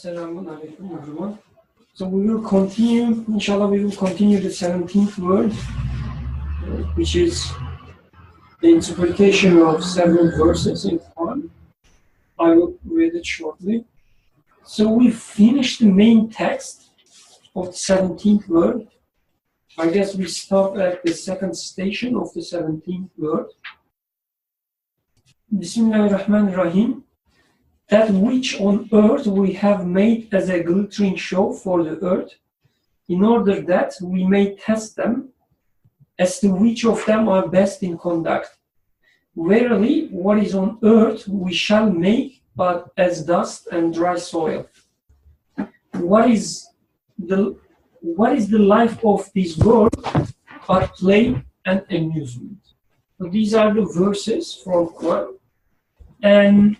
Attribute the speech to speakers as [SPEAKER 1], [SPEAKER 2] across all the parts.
[SPEAKER 1] Assalamu alaikum, everyone. So we will continue, inshallah, we will continue the 17th word, which is the interpretation of several verses in Quran. I will read it shortly. So we finished the main text of the 17th word. I guess we stop at the second station of the 17th word. Bismillahirrahmanirrahim. That which on earth we have made as a glittering show for the earth, in order that we may test them as to which of them are best in conduct. Verily, what is on earth we shall make but as dust and dry soil. What is the life of this world but play and amusement? So these are the verses from Quran. And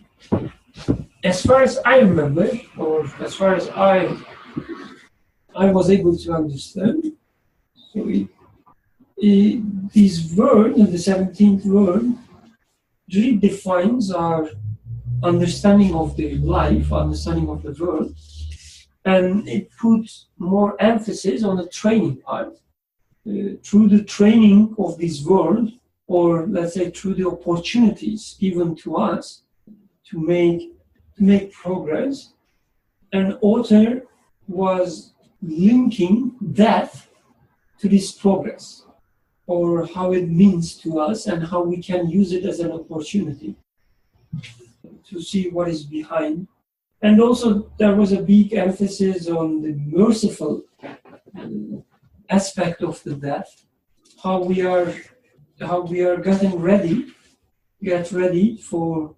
[SPEAKER 1] as far as I remember, or as far as I was able to understand, so this word, the 17th word, really defines our understanding of the life, understanding of the world, and it puts more emphasis on the training part. Through the training of this world, or let's say through the opportunities given to us to make progress, an author was linking death to this progress, or how it means to us and how we can use it as an opportunity to see what is behind. And also there was a big emphasis on the merciful aspect of the death, how we are get ready for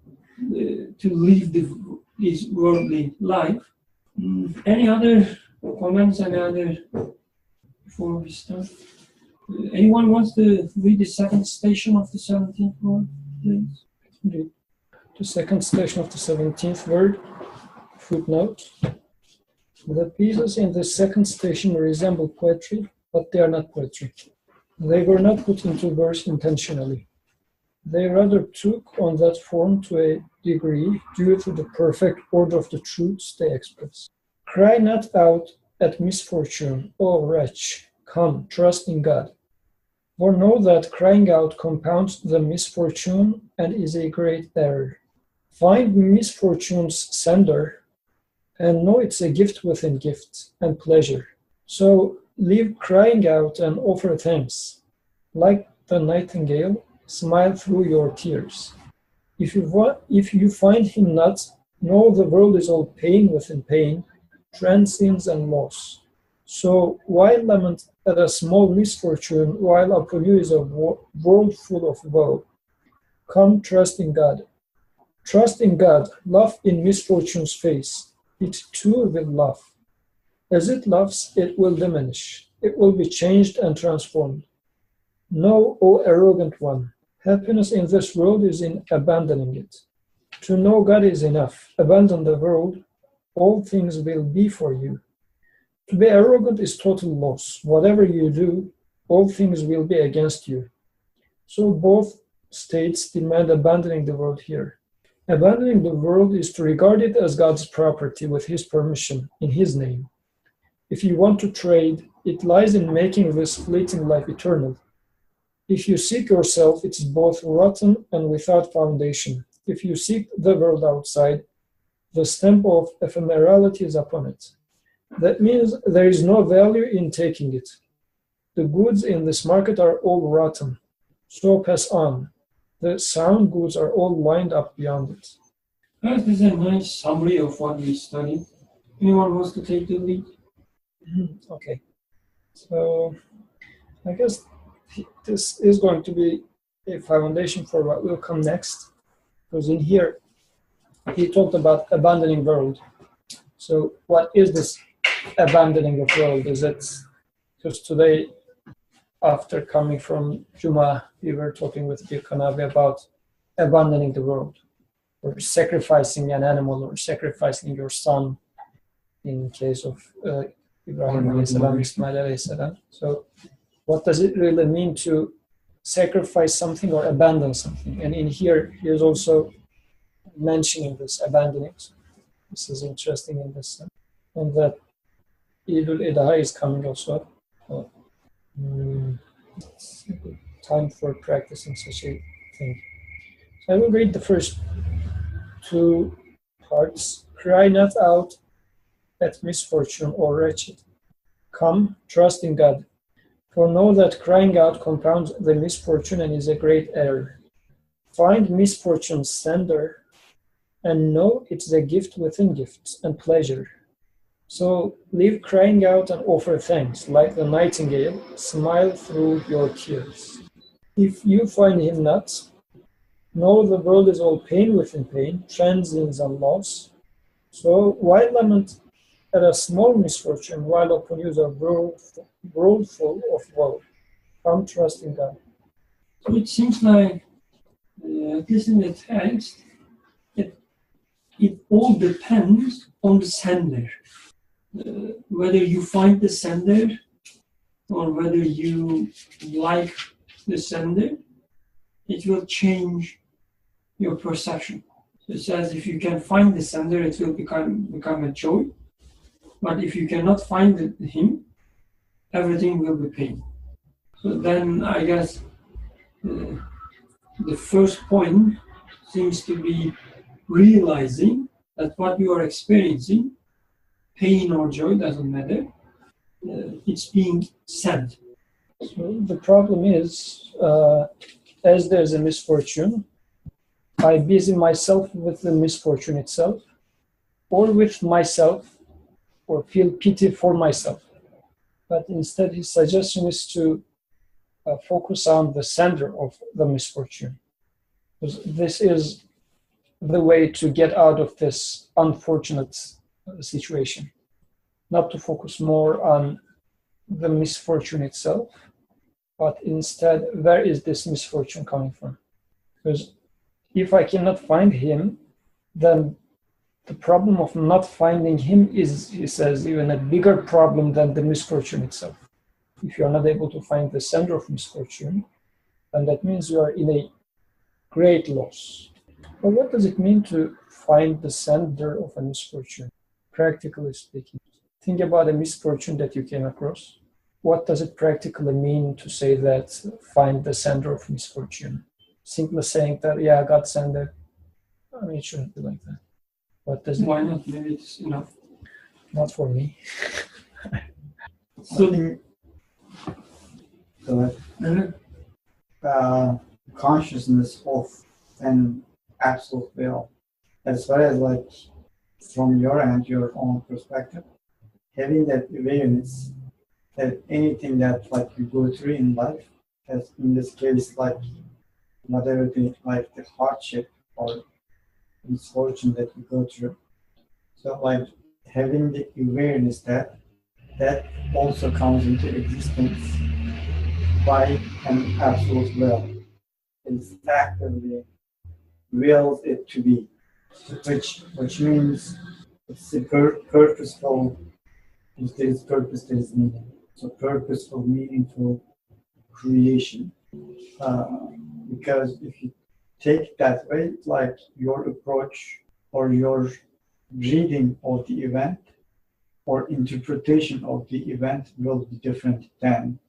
[SPEAKER 1] to live this worldly life. Any other comments? Any other before we start? Anyone wants to read the second station of the 17th word, please?
[SPEAKER 2] The second station of the 17th word, footnote. The pieces in the second station resemble poetry, but they are not poetry. They were not put into verse intentionally. They rather took on that form to a degree due to the perfect order of the truths they express. Cry not out at misfortune, O wretch, come, trust in God. For know that crying out compounds the misfortune and is a great error. Find misfortune's sender, and know it's a gift within gift and pleasure. So leave crying out and offer thanks. Like the nightingale, smile through your tears. If you find him not, know the world is all pain within pain, transience and loss. So why lament at a small misfortune while upon you is a world full of woe? Come, trust in God. Trust in God, laugh in misfortune's face. It too will laugh. As it laughs, it will diminish. It will be changed and transformed. Know, O arrogant one, happiness in this world is in abandoning it. To know God is enough. Abandon the world. All things will be for you. To be arrogant is total loss. Whatever you do, all things will be against you. So both states demand abandoning the world here. Abandoning the world is to regard it as God's property with His permission, in His name. If you want to trade, it lies in making this fleeting life eternal. If you seek yourself, it's both rotten and without foundation. If you seek the world outside, the stamp of ephemerality is upon it. That means there is no value in taking it. The goods in this market are all rotten, so pass on. The sound goods are all lined up beyond it.
[SPEAKER 1] That is a nice summary of what we studied. Anyone wants to take the lead?
[SPEAKER 2] Okay. So I guess this is going to be a foundation for what will come next. Because in here, he talked about abandoning world. So what is this abandoning of world? Is it because today, after coming from Juma, we were talking with Kanavi about abandoning the world, or sacrificing an animal, or sacrificing your son, in case of Ibrahim alayhi salam, Ismail alayhi salam. So what does it really mean to sacrifice something or abandon something? And in here, he is also mentioning this abandoning. This is interesting in this sense. And that Idul Adha is coming also up. Oh, it's a good time for practicing such a thing. So I will read the first two parts. Cry not out at misfortune or wretched. Come, trust in God. For know that crying out compounds the misfortune and is a great error. Find misfortune's sender and know it's a gift within gifts and pleasure. So leave crying out and offer thanks, like the nightingale, smile through your tears. If you find him not, know the world is all pain within pain, transience and loss. So why lament at a small misfortune while upon you is a world full of woe? Come trust in God.
[SPEAKER 1] So it seems like this in the text, it all depends on the sender. Whether you find the sender or whether you like the sender, it will change your perception. So it says if you can find the sender, it will become a joy. But if you cannot find him, everything will be pain. So then I guess the first point seems to be realizing that what you are experiencing, pain or joy, doesn't matter, it's being sent.
[SPEAKER 2] So the problem is, as there's a misfortune, I busy myself with the misfortune itself, or with myself, or feel pity for myself. But instead, his suggestion is to focus on the sender of the misfortune. Because this is the way to get out of this unfortunate situation. Not to focus more on the misfortune itself, but instead, where is this misfortune coming from? Because if I cannot find him, then the problem of not finding him is, he says, even a bigger problem than the misfortune itself. If you are not able to find the sender of misfortune, then that means you are in a great loss. But what does it mean to find the sender of a misfortune, practically speaking? Think about a misfortune that you came across. What does it practically mean to say that find the sender of misfortune? Simply saying that, yeah, God sent it. I mean, it shouldn't be like that. What does
[SPEAKER 1] Why not? Maybe it's enough.
[SPEAKER 2] Not for me.
[SPEAKER 1] So,
[SPEAKER 3] consciousness of an absolute will, as far as like from your end, your own perspective, having that awareness that anything that like you go through in life, as in this case, like whatever the like the hardship or misfortune that you go through. So like having the awareness that also comes into existence by an absolute will. It's actively wills it to be, which means it's a purposeful. If there is purpose, there is meaning. So purposeful, meaningful creation. Because if you take it that way, like your approach or your reading of the event or interpretation of the event will be different than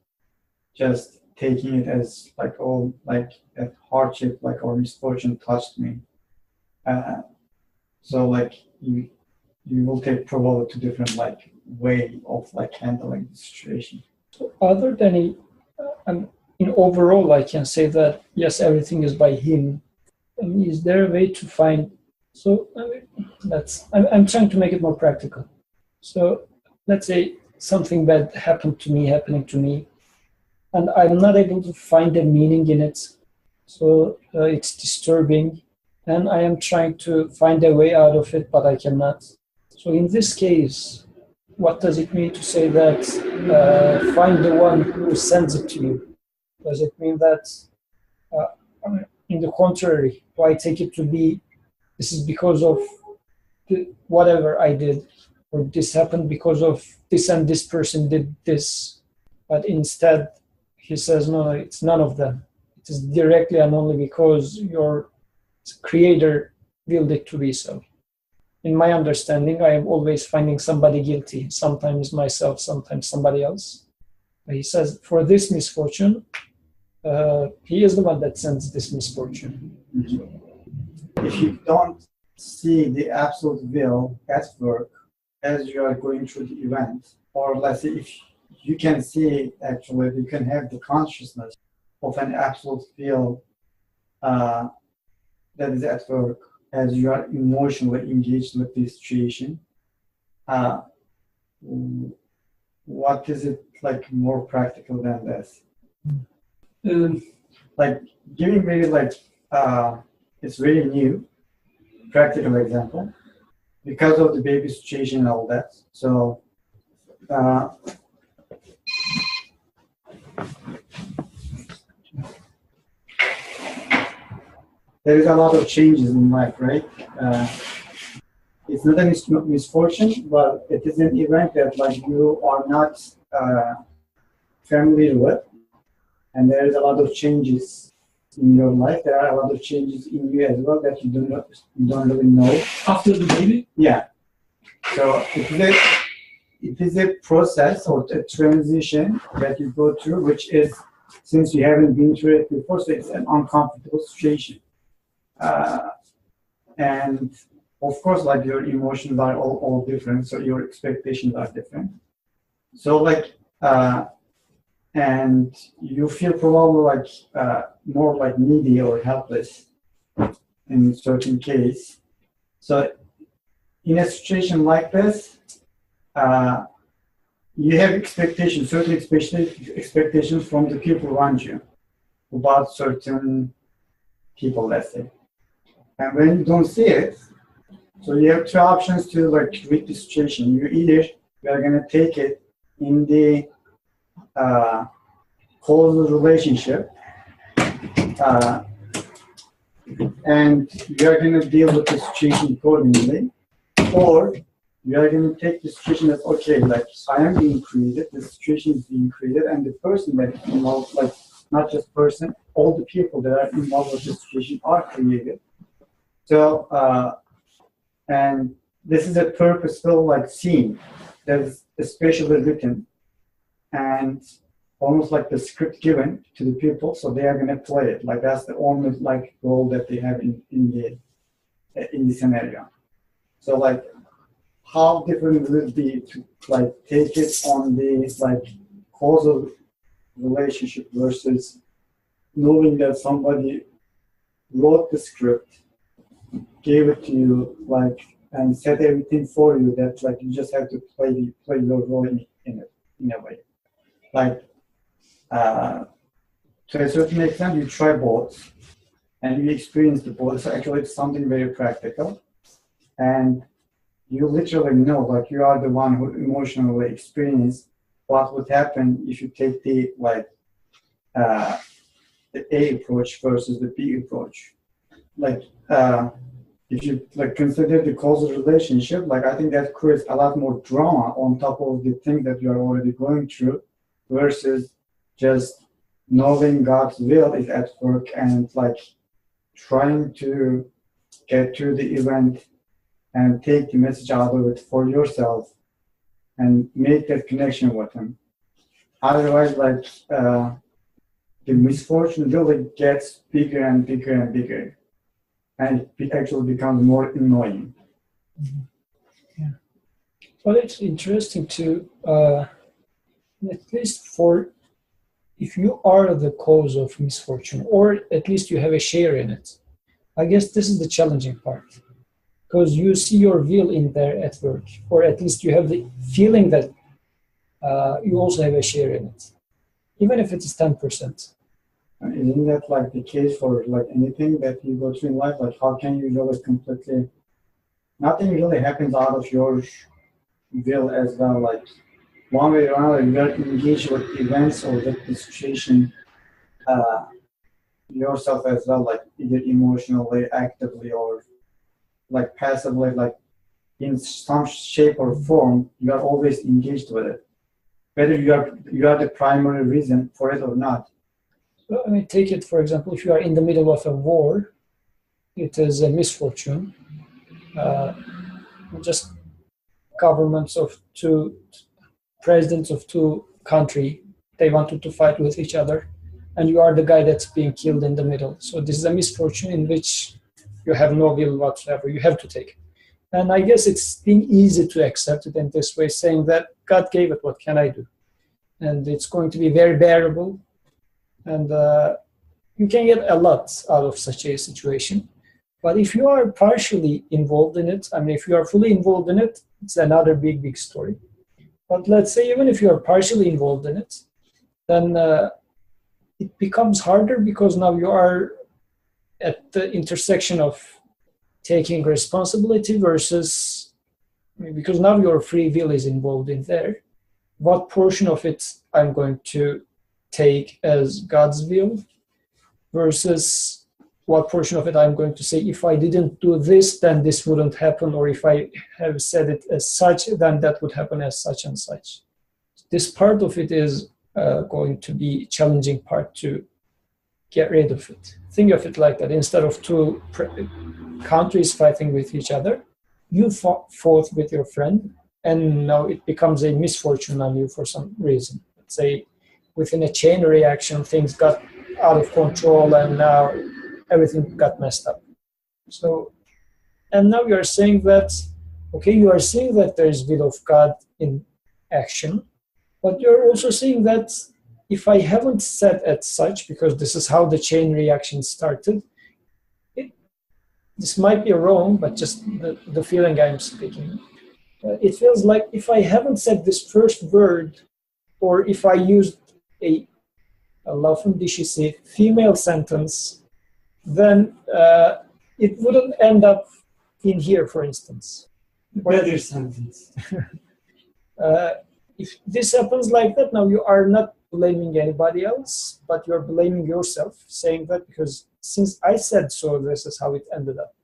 [SPEAKER 3] just taking it as like, oh, like that hardship, like or misfortune touched me. So like you will take probably to different like way of like handling the situation.
[SPEAKER 2] So other than in overall, I can say that yes, everything is by him. I mean, is there a way to find? So I mean, I'm trying to make it more practical. So let's say something bad happening to me, and I'm not able to find a meaning in it. So it's disturbing, and I am trying to find a way out of it, but I cannot. So in this case, what does it mean to say that find the one who sends it to you? Does it mean that, in the contrary, do I take it to be this is because of whatever I did, or this happened because of this and this person did this, but instead he says, no, it's none of them. It is directly and only because your creator willed it to be so. in my understanding, I am always finding somebody guilty, sometimes myself, sometimes somebody else. He says, for this misfortune, he is the one that sends this misfortune.
[SPEAKER 3] If you don't see the absolute will at work as you are going through the event, or let's say if you can see it actually, you can have the consciousness of an absolute will that is at work as you are emotionally engaged with the situation. What is it like more practical than this? Like giving very like it's very new practical example because of the baby situation and all that. So there is a lot of changes in life, right? It's not a misfortune, but it is an event that like you are not familiar with, and there is a lot of changes in your life. There are a lot of changes in you as well that you don't really know.
[SPEAKER 1] After the baby?
[SPEAKER 3] Yeah. So it is a process or a transition that you go through, which is, since you haven't been through it before, so it's an uncomfortable situation. And of course, like your emotions are all different, so your expectations are different. So like, and you feel probably like more like needy or helpless in certain case. So in a situation like this, you have expectations, certain expectations from the people around you about certain people, let's say. And when you don't see it, so you have two options to like read the situation. You are going to take it in the causal relationship, and you are going to deal with the situation accordingly, or you are going to take the situation as, okay, like I am being created, the situation is being created, and the person that is involved, like not just person, all the people that are involved with the situation are created. So, and this is a purposeful like scene that is especially written and almost like the script given to the people, so they are going to play it. Like that's the only like role that they have in the scenario. So like, how different will it be to like take it on the like causal relationship versus knowing that somebody wrote the script, gave it to you, like, and said everything for you, that like you just have to play your role in it in a way. Like to a certain extent you try both and you experience the both. So actually it's something very practical, and you literally know, like you are the one who emotionally experience what would happen if you take the like the A approach versus the B approach. Like if you like consider the causal relationship, like I think that creates a lot more drama on top of the thing that you are already going through, versus just knowing God's will is at work and like trying to get through the event and take the message out of it for yourself and make that connection with Him. Otherwise, like the misfortune really gets bigger and bigger and bigger, and it actually becomes more annoying.
[SPEAKER 2] Yeah. Well, it's interesting to, at least for, if you are the cause of misfortune, or at least you have a share in it, I guess this is the challenging part. Because you see your will in there at work, or at least you have the feeling that you also have a share in it, even if it is 10%.
[SPEAKER 3] Isn't that like the case for like anything that you go through in life? Like how can you really completely, nothing really happens out of your will as well. Like one way or another, you are engaged with events or with the situation yourself as well, like either emotionally, actively, or like passively, like in some shape or form, you are always engaged with it, whether you are the primary reason for it or not.
[SPEAKER 2] Well, I mean, take it, for example, if you are in the middle of a war, it is a misfortune. just governments of two presidents of two country, they wanted to fight with each other, and you are the guy that's being killed in the middle. So this is a misfortune in which you have no will whatsoever. You have to take it. And I guess it's been easy to accept it in this way, saying that God gave it, what can I do? And it's going to be very bearable. And you can get a lot out of such a situation. But if you are partially involved in it, I mean, if you are fully involved in it, it's another big, big story. But let's say even if you are partially involved in it, then it becomes harder because now you are at the intersection of taking responsibility versus, because now your free will is involved in there. What portion of it I'm going to take as God's will versus what portion of it I'm going to say, if I didn't do this, then this wouldn't happen, or if I have said it as such, then that would happen as such and such. This part of it is going to be a challenging part to get rid of it. Think of it like that. Instead of two countries fighting with each other, you fought with your friend, and now it becomes a misfortune on you for some reason. Let's say within a chain reaction, things got out of control, and now everything got messed up. So, and now you are saying that, okay, you are seeing that there is will of God in action, but you're also seeing that if I haven't said as such, because this is how the chain reaction started, this might be wrong, but just the feeling I'm speaking. It feels like if I haven't said this first word, or if I used a lafın dişisi female sentence, then it wouldn't end up in here, for instance.
[SPEAKER 1] Better sentence.
[SPEAKER 2] If this happens like that, now you are not blaming anybody else, but you're blaming yourself, saying that because since I said so, this is how it ended up.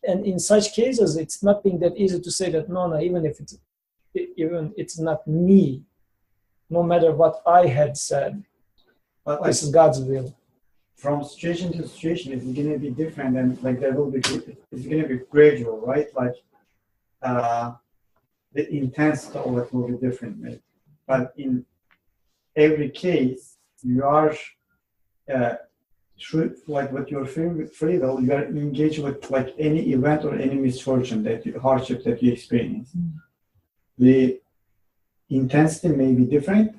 [SPEAKER 2] And in such cases, it's not being that easy to say that no, even if it's not me, no matter what I had said,
[SPEAKER 3] But
[SPEAKER 2] this is God's will.
[SPEAKER 3] From situation to situation, it's going to be different, and like there will be, it's going to be gradual, right? Like the intensity of it will be different, right? But in every case, you are like with your free will, you are engaged with like any event or any misfortune hardship that you experience. The intensity may be different,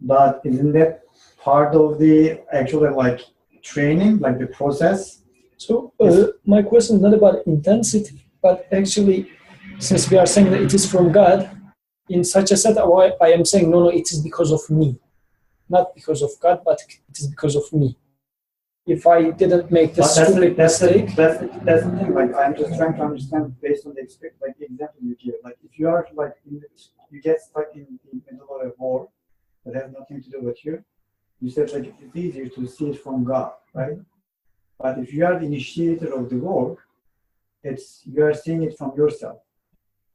[SPEAKER 3] but isn't that part of the actual like training, like the process?
[SPEAKER 2] So my question is not about intensity, but actually, since we are saying that it is from God, in such a set, I am saying no, it is because of me, not because of God, but it is because of me. If I didn't make this stupid mistake,
[SPEAKER 3] that's the thing. Like I'm just trying to understand based on the example you give. Like if you are like you get stuck in the middle of a war that has nothing to do with you. You said like it's easier to see it from God, right? But if you are the initiator of the war, you are seeing it from yourself.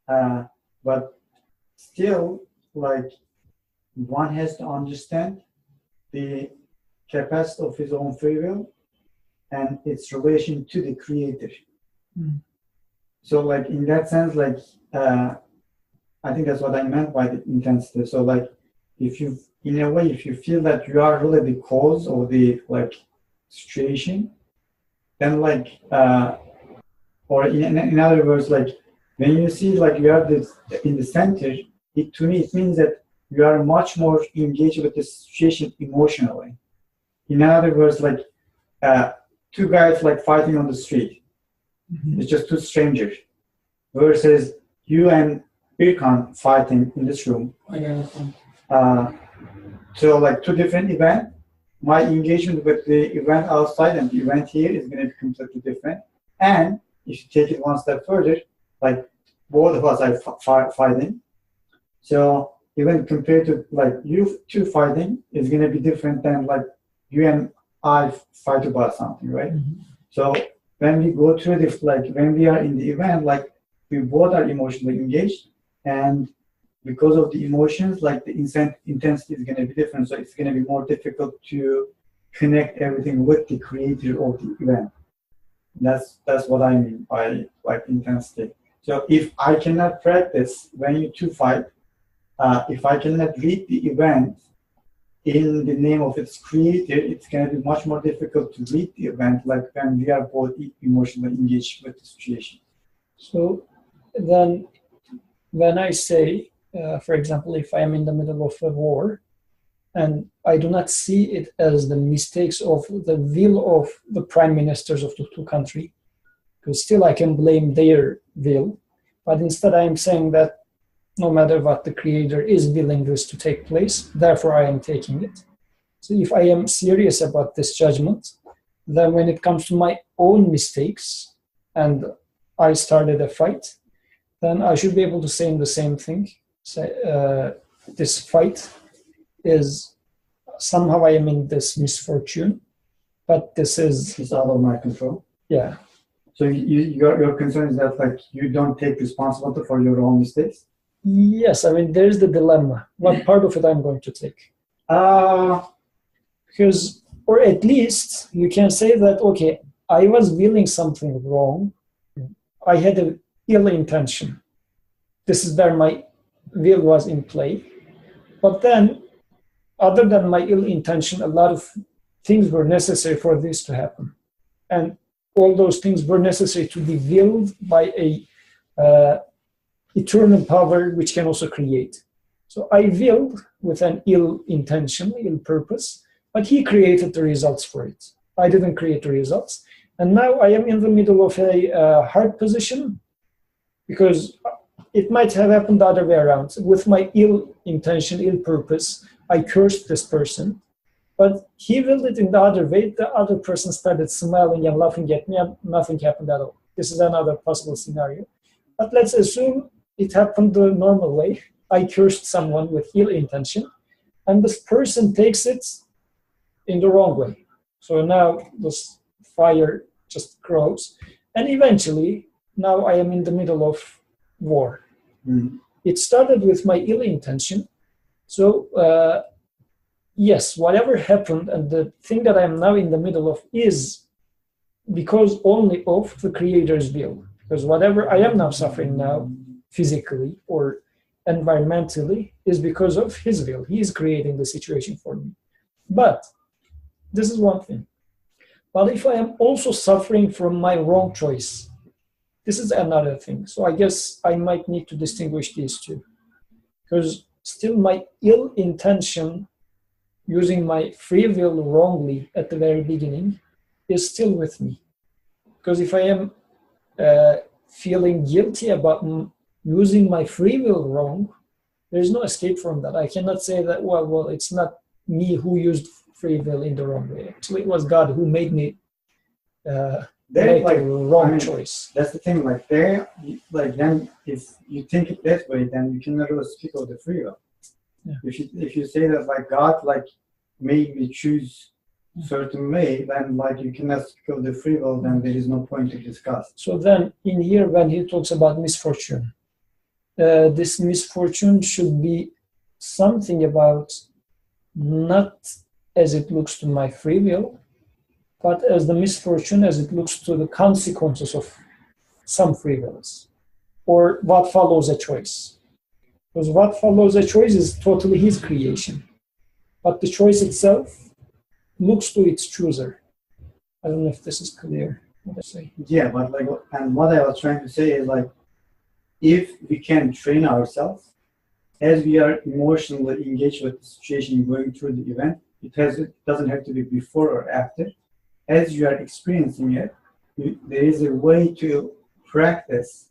[SPEAKER 3] But still, like one has to understand the capacity of his own free will and its relation to the Creator. So, like in that sense, like I think that's what I meant by the intensity. So, like if you feel that you are really the cause of the like situation, then like or in other words, like when you see like you are in the center, to me it means that you are much more engaged with the situation emotionally. In other words, like two guys like fighting on the street. It's just two strangers versus you and Birkan fighting in this room. So like two different events. My engagement with the event outside and the event here is going to be completely different. And if you take it one step further, like both of us are fighting. So even compared to like you two fighting is going to be different than like you and I fight about something, right? So when we go through this, like when we are in the event, like we both are emotionally engaged, and because of the emotions, like the intensity is going to be different. So it's going to be more difficult to connect everything with the creator of the event. That's what I mean by like intensity. So if I cannot practice when you two fight, if I cannot read the event in the name of its creator, it's going to be much more difficult to read the event, like when we are both emotionally engaged with the situation.
[SPEAKER 2] So then, when I say, for example, if I am in the middle of a war, and I do not see it as the mistakes of the will of the prime ministers of the two countries, because still I can blame their will, but instead I am saying that no matter what, the creator is willing this to take place, therefore I am taking it. So if I am serious about this judgment, then when it comes to my own mistakes and I started a fight, then I should be able to say the same thing. Say, this fight is somehow I am in this misfortune, but this is
[SPEAKER 3] It's out of my control.
[SPEAKER 2] Yeah.
[SPEAKER 3] So your concern is that like you don't take responsibility for your own mistakes?
[SPEAKER 2] Yes, I mean there's the dilemma. What part of it I'm going to take? Because, or at least you can say that, okay, I was willing something wrong. I had an ill intention. This is where my will was in play. But then, other than my ill intention, a lot of things were necessary for this to happen. And all those things were necessary to be willed by a eternal power which can also create. So I willed with an ill intention, ill purpose, but he created the results for it. I didn't create the results. And now I am in the middle of a hard position because it might have happened the other way around. With my ill intention, ill purpose, I cursed this person, but he willed it in the other way. The other person started smiling and laughing at me and nothing happened at all. This is another possible scenario. But let's assume it happened the normal way. I cursed someone with ill intention, and this person takes it in the wrong way. So now this fire just grows, and eventually now I am in the middle of war.
[SPEAKER 3] Mm.
[SPEAKER 2] It started with my ill intention. So yes, whatever happened, and the thing that I am now in the middle of is because only of the Creator's will. Because whatever I am now suffering now, physically or environmentally, is because of his will. He is creating the situation for me. But this is one thing. But if I am also suffering from my wrong choice, this is another thing. So I guess I might need to distinguish these two. Because still my ill intention, using my free will wrongly at the very beginning, is still with me. Because if I am feeling guilty about using my free will wrong, there's no escape from that. I cannot say that, well, it's not me who used free will in the wrong way. Actually, it was God who made me make
[SPEAKER 3] like,
[SPEAKER 2] a wrong choice.
[SPEAKER 3] That's the thing. Like then if you think it that way, then you can never speak of the free will.
[SPEAKER 2] Yeah.
[SPEAKER 3] If you say that like God like made me choose certain way, then like you cannot speak of the free will, then there is no point to discuss.
[SPEAKER 2] So then in here, when he talks about misfortune, this misfortune should be something about not as it looks to my free will, but as the misfortune as it looks to the consequences of some free wills, or what follows a choice. Because what follows a choice is totally his creation, but the choice itself looks to its chooser. I don't know if this is clear what I say.
[SPEAKER 3] Yeah, but like, and what I was trying to say is like, if we can train ourselves as we are emotionally engaged with the situation going through the event, it doesn't have to be before or after. As you are experiencing it, there is a way to practice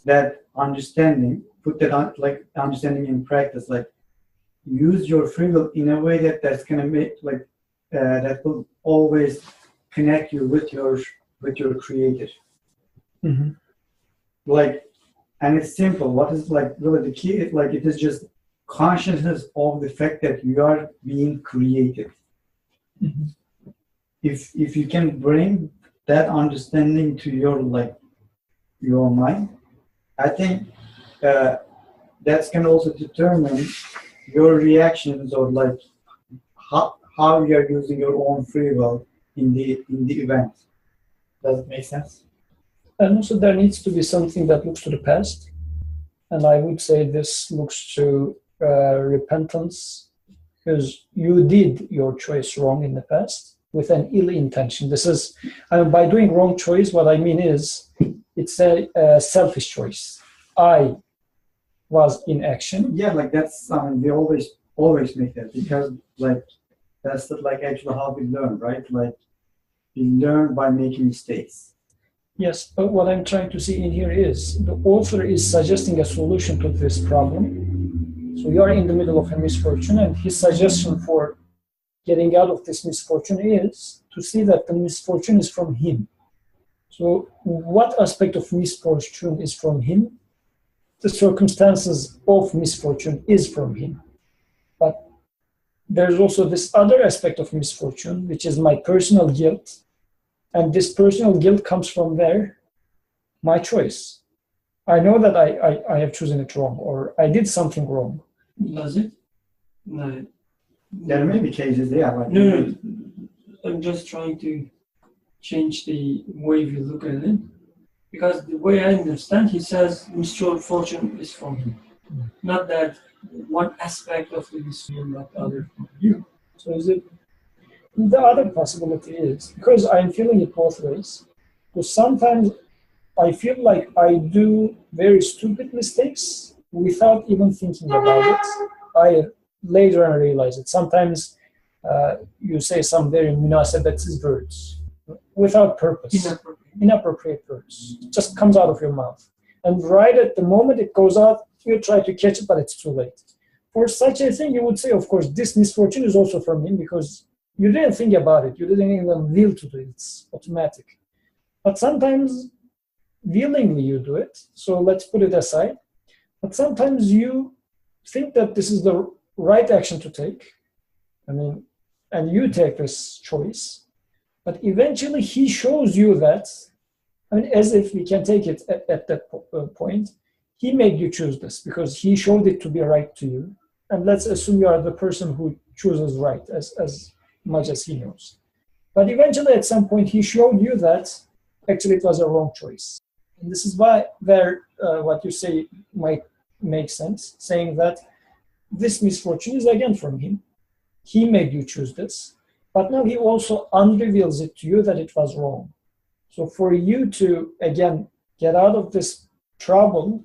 [SPEAKER 3] that understanding, put that on, like understanding in practice, like use your free will in a way that's gonna make like that will always connect you with your creator.
[SPEAKER 2] Mm-hmm.
[SPEAKER 3] Like, and it's simple. What is like really the key? Like it is just consciousness of the fact that you are being created.
[SPEAKER 2] Mm-hmm.
[SPEAKER 3] If you can bring that understanding to your mind, I think that's can also determine your reactions or like how you are using your own free will in the event. Does it make sense?
[SPEAKER 2] And also there needs to be something that looks to the past. And I would say this looks to repentance, because you did your choice wrong in the past with an ill intention. This is, by doing wrong choice, what I mean is it's a selfish choice. I was in action.
[SPEAKER 3] Yeah, like that's, we always make that, because like that's the, like actually how we learn, right? Like we learn by making mistakes.
[SPEAKER 2] Yes, but what I'm trying to see in here is the author is suggesting a solution to this problem. So you are in the middle of a misfortune, and his suggestion for getting out of this misfortune is to see that the misfortune is from him. So what aspect of misfortune is from him? The circumstances of misfortune is from him. But there's also this other aspect of misfortune, which is my personal guilt. And this personal guilt comes from where? My choice. I know that I have chosen it wrong, or I did something wrong.
[SPEAKER 1] Does it? No.
[SPEAKER 3] There may be cases, yeah. Like
[SPEAKER 1] No, I'm just trying to change the way we look at it. Because the way I understand, he says misfortune is from him. Not that one aspect of the misfortune, not other from you.
[SPEAKER 2] So is it? The other possibility is, because I'm feeling it both ways, because sometimes I feel like I do very stupid mistakes without even thinking about it. I later on realize it. Sometimes you say some very munasabetsiz words without purpose, inappropriate words. It just comes out of your mouth. And right at the moment it goes out, you try to catch it, but it's too late. For such a thing, you would say, of course, this misfortune is also from him, because you didn't think about it. You didn't even will to do it. It's automatic. But sometimes willingly you do it. So let's put it aside. But sometimes you think that this is the right action to take. And you take this choice. But eventually he shows you that, as if we can take it at that point, he made you choose this because he showed it to be right to you. And let's assume you are the person who chooses right as much as he knows. But eventually at some point he showed you that actually it was a wrong choice. And this is why what you say might make sense, saying that this misfortune is again from him. He made you choose this, but now he also unreveals it to you that it was wrong. So for you to, again, get out of this trouble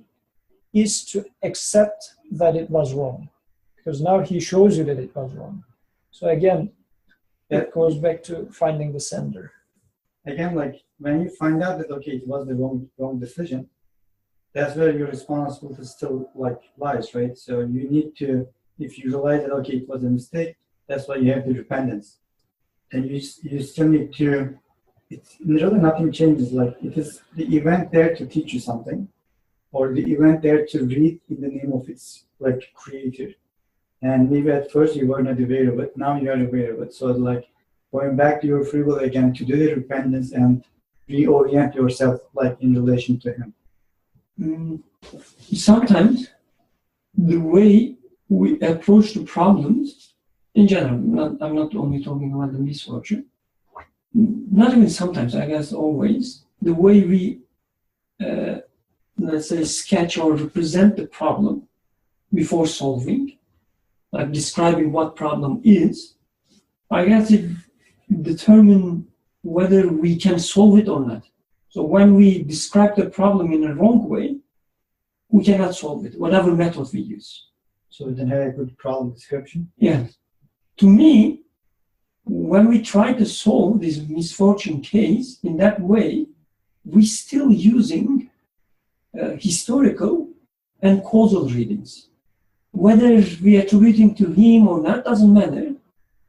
[SPEAKER 2] is to accept that it was wrong, because now he shows you that it was wrong. So again, it goes back to finding the sender.
[SPEAKER 3] Again, like when you find out that, okay, it was the wrong decision, that's where your responsibility still like lies, right? So you need to, if you realize that, okay, it was a mistake, that's why you have the repentance. And you still need to, it's really nothing changes. Like it is the event there to teach you something, or the event there to read in the name of its like creator. And maybe at first you were not aware of it, now you are aware of it. So like going back to your free will again to do the repentance and reorient yourself like in relation to him.
[SPEAKER 1] Sometimes the way we approach the problems in general, I'm not only talking about the misfortune, not even sometimes, I guess always, the way we, let's say, sketch or represent the problem before solving, like describing what problem is, I guess it determines whether we can solve it or not. So when we describe the problem in a wrong way, we cannot solve it, whatever method we use.
[SPEAKER 3] So then have a good problem description.
[SPEAKER 1] Yes. To me, when we try to solve this misfortune case in that way, we're still using historical and causal readings. Whether we are attributing to him or not doesn't matter.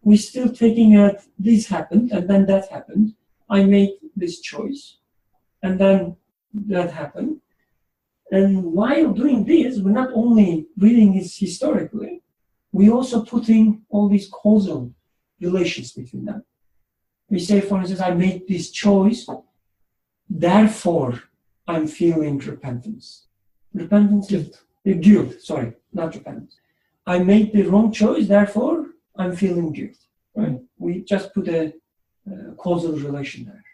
[SPEAKER 1] We're still taking at this happened and then that happened. I made this choice and then that happened. And while doing this, we're not only reading this historically, we're also putting all these causal relations between them. We say, for instance, I made this choice, therefore I'm feeling repentance. Guilt, sorry, not repentance. I made the wrong choice, therefore I'm feeling guilt. Right? We just put a causal relation there.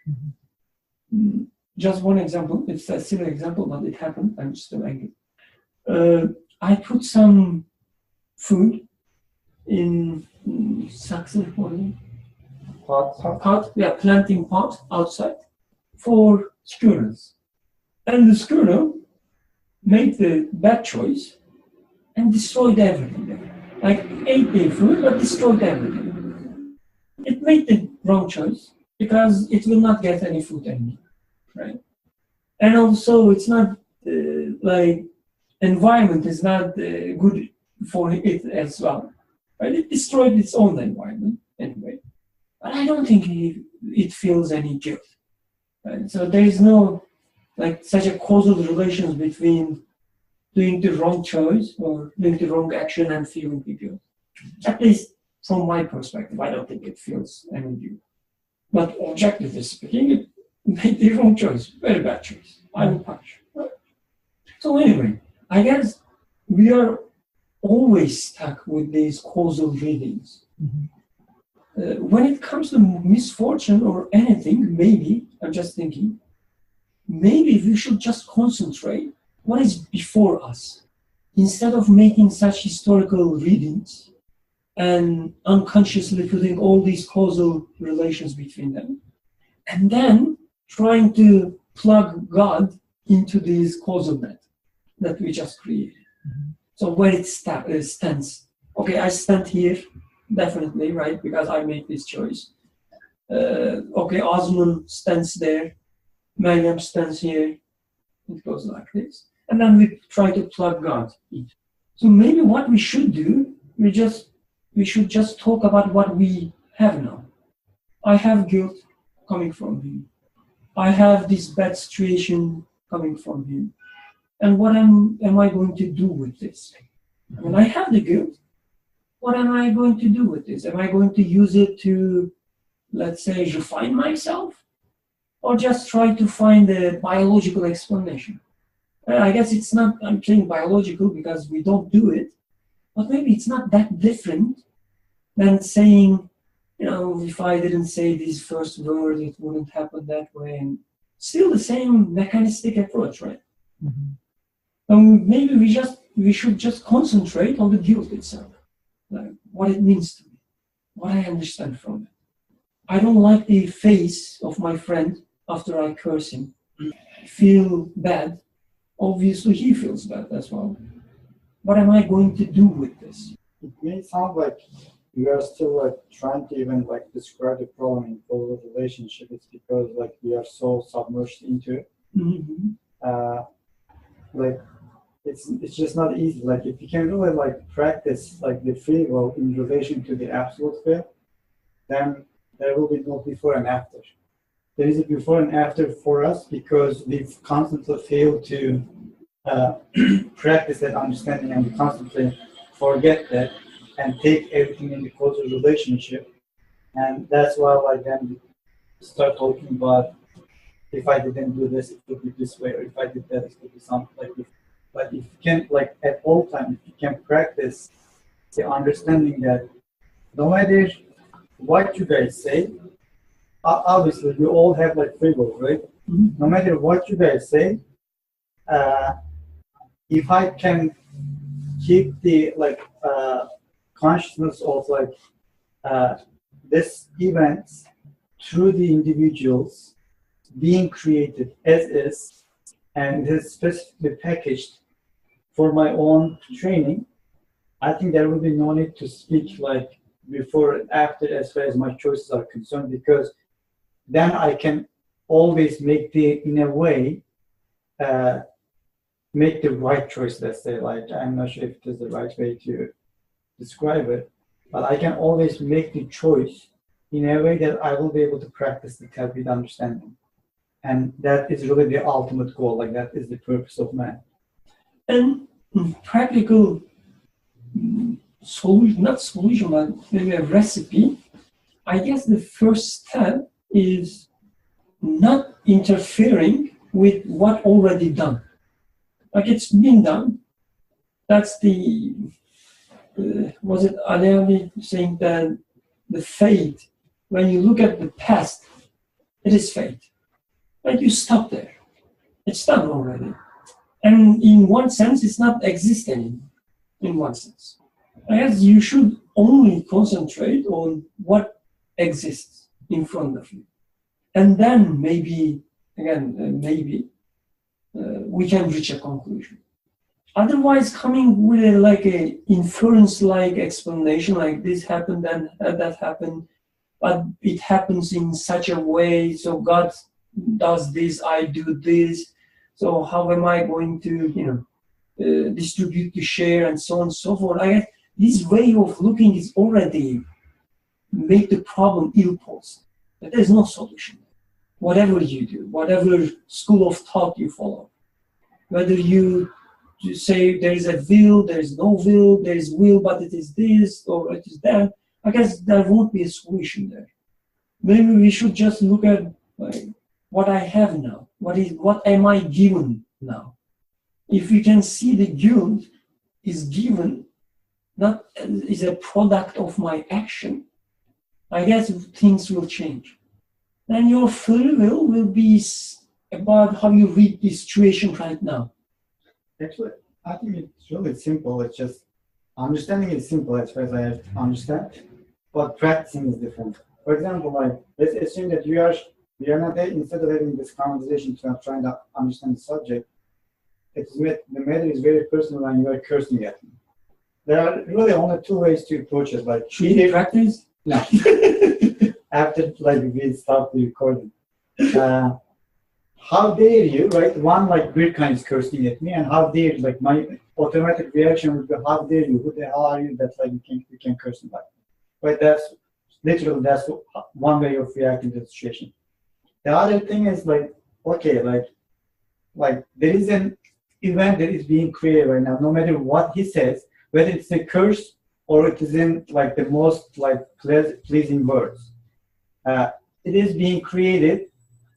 [SPEAKER 1] Mm-hmm. just one example. It's a silly example, but it happened. I'm still angry. I put some food in saxophone pot, yeah, planting pot outside for squirrels. And the squirrel made the bad choice and destroyed everything there. Like ate the food but destroyed everything. It made the wrong choice because it will not get any food anymore, right? And also it's not like environment is not good for it as well, right? It destroyed its own environment anyway. But I don't think it feels any guilt. Right? So there is no like such a causal relation between doing the wrong choice or doing the wrong action and feeling the guilt. At least from my perspective, I don't think it feels any guilt. But objectively speaking, it made the wrong choice, very bad choice. I will punish. Right? So anyway, I guess we are always stuck with these causal readings.
[SPEAKER 2] Mhm.
[SPEAKER 1] When it comes to misfortune or anything, maybe, I'm just thinking, maybe we should just concentrate what is before us instead of making such historical readings and unconsciously putting all these causal relations between them and then trying to plug God into this causal net that we just created.
[SPEAKER 2] Mhm.
[SPEAKER 1] So where it stands, okay, I stand here, definitely, right, because I made this choice. Okay, Osman stands there, Mariam stands here, it goes like this. And then we try to plug God in. So maybe what we should do, we should just talk about what we have now. I have guilt coming from him. I have this bad situation coming from him. And what am I going to do with this? When I have the guilt, what am I going to do with this? Am I going to use it to, let's say, refine myself? Or just try to find a biological explanation? I guess it's not, I'm saying biological because we don't do it, but maybe it's not that different than saying, if I didn't say this first word, it wouldn't happen that way. And still the same mechanistic approach, right?
[SPEAKER 2] Mhm.
[SPEAKER 1] Maybe we should just concentrate on the guilt itself, like what it means to me, what I understand from it. I don't like the face of my friend after I curse him. I feel bad. Obviously, he feels bad as well. What am I going to do with this?
[SPEAKER 3] It may sound like you are still like trying to even like describe the problem in causal relationship. It's because like we are so submerged into it.
[SPEAKER 1] Mm-hmm.
[SPEAKER 3] Like it's just not easy. Like if you can really like practice like the free will in relation to the absolute will, then there will be no before and after. There is a before and after for us because we've constantly failed to practice that understanding and we constantly forget that and take everything in the causal relationship. And that's why like then we start talking about if I didn't do this, it would be this way, or if I did that, it would be something like this. But if you can, like at all times, if you can practice the understanding that no matter what you guys say, obviously we all have like free will, right?
[SPEAKER 1] Mm-hmm.
[SPEAKER 3] No matter what you guys say, if I can keep the like consciousness of like this event through the individuals being created as is and it is specifically packaged for my own training, I think there will be no need to speak like before and after as far as my choices are concerned because then I can always make in a way, make the right choice, let's say, like, I'm not sure if it is the right way to describe it, but I can always make the choice in a way that I will be able to practice the Tawhid understanding. And that is really the ultimate goal, like that is the purpose of man.
[SPEAKER 1] And practical solution, not solution, but maybe a recipe, I guess the first step is not interfering with what already done. Like it's been done. That's the, was it Alevi saying that the fate, when you look at the past, it is fate. But you stop there. It's done already. And in one sense, it's not existing in one sense. I guess you should only concentrate on what exists in front of you. And then maybe, again, we can reach a conclusion. Otherwise, coming with a inference-like explanation, like this happened and that happened, but it happens in such a way, so God does this, I do this, so how am I going to, distribute the share and so on and so forth. I guess this way of looking is already make the problem ill-posed. There's no solution. Whatever you do, whatever school of thought you follow, whether you say there is a will, there is no will, there is will, but it is this or it is that, I guess there won't be a solution there. Maybe we should just look at what I have now. What am I given now? If we can see the guilt is given, not is a product of my action, I guess things will change. Then your free will be about how you read the situation right now.
[SPEAKER 3] Actually, I think it's really simple. It's just understanding is simple as far as I understand, but practicing is different. For example, let's assume that we are not instead of having this conversation trying to understand the subject, the matter is very personal and you are cursing at me. There are really only two ways to approach it.
[SPEAKER 1] Should we practice?
[SPEAKER 3] No. After we stop the recording. How dare you, right? One, Birkan is cursing at me, and how dare you, my automatic reaction would be, how dare you? Who the hell are you that you can curse me like? Right? That's one way of reacting to the situation. The other thing is okay, there is an event that is being created right now. No matter what he says, whether it's a curse or it is in the most pleasing words, it is being created,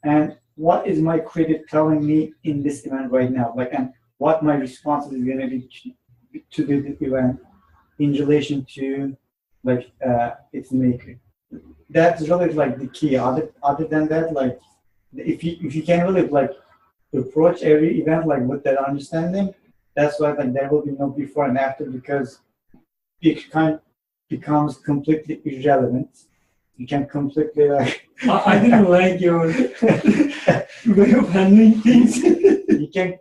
[SPEAKER 3] and what is my credit telling me in this event right now? And what my response is going to be to the event in relation to its maker. That's really the key. Other than that, if you can really approach every event with that understanding, that's why there will be no before and after, because it kind of becomes completely irrelevant. You can completely
[SPEAKER 1] I didn't like your way of handling things.
[SPEAKER 3] You can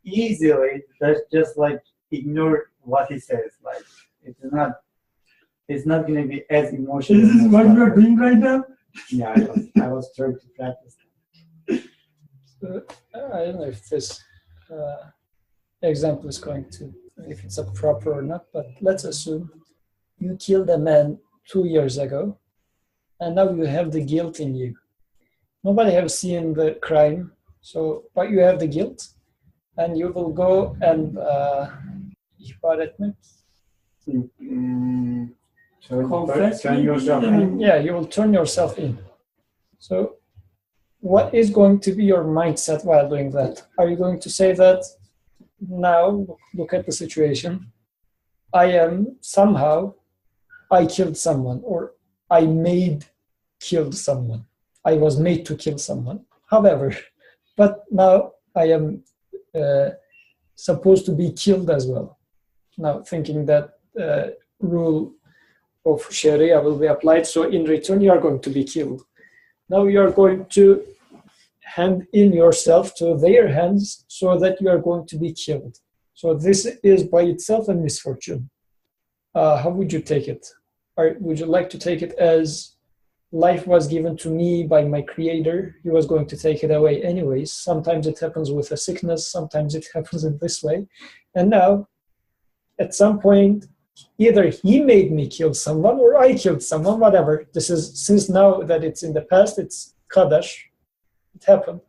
[SPEAKER 3] easily just ignore what he says. It's not going to be as emotional.
[SPEAKER 1] This is what you are doing right now?
[SPEAKER 3] Yeah, I was trying to practice.
[SPEAKER 2] So, I don't know if this example is if it's a proper or not, but let's assume you killed a man 2 years ago, and now you have the guilt in you. Nobody has seen the crime, but you have the guilt, and you will go and
[SPEAKER 3] turn yourself in.
[SPEAKER 2] Yeah, you will turn yourself in. So what is going to be your mindset while doing that? Are you going to say that now, look at the situation, I killed someone, or I killed someone. I was made to kill someone. However, but now I am supposed to be killed as well. Now thinking that rule of Sharia will be applied, so in return you are going to be killed. Now you are going to hand in yourself to their hands so that you are going to be killed. So this is by itself a misfortune. How would you take it? Or would you like to take it as life was given to me by my creator? He was going to take it away anyways. Sometimes it happens with a sickness, sometimes it happens in this way. And now, at some point, either he made me kill someone or I killed someone, whatever. Since now that it's in the past, it's Qadash. It happened.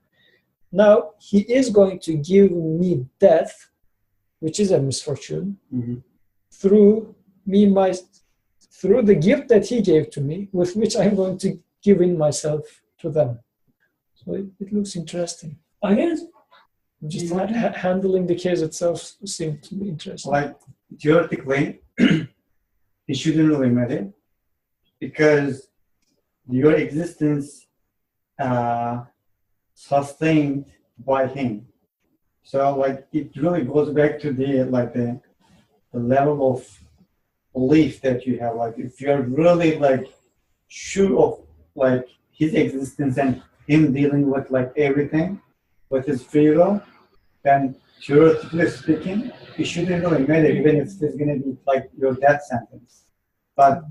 [SPEAKER 2] Now, he is going to give me death, which is a misfortune, through the gift that he gave to me, with which I'm going to give in myself to them. So it looks interesting.
[SPEAKER 1] I guess
[SPEAKER 2] just handling the case itself seemed to be interesting.
[SPEAKER 3] Theoretically, it shouldn't really matter, because your existence sustained by him. So like it really goes back to the level of belief that you have. Like if you're really like sure of like his existence and him dealing with like everything with his free will, then theoretically speaking, it shouldn't really matter even if it's gonna be like your death sentence. But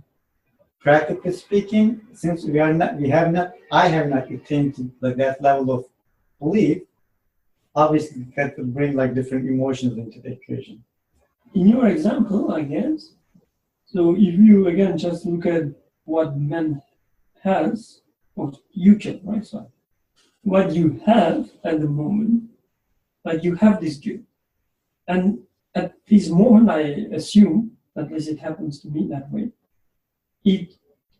[SPEAKER 3] practically speaking, since I have not attained to like that level of belief, obviously that could bring like different emotions into the equation.
[SPEAKER 1] In your example, I guess, so if you again just look at what man has, or you can, right? So what you have at the moment, like you have this guilt. And at this moment, I assume, at least it happens to me that way, it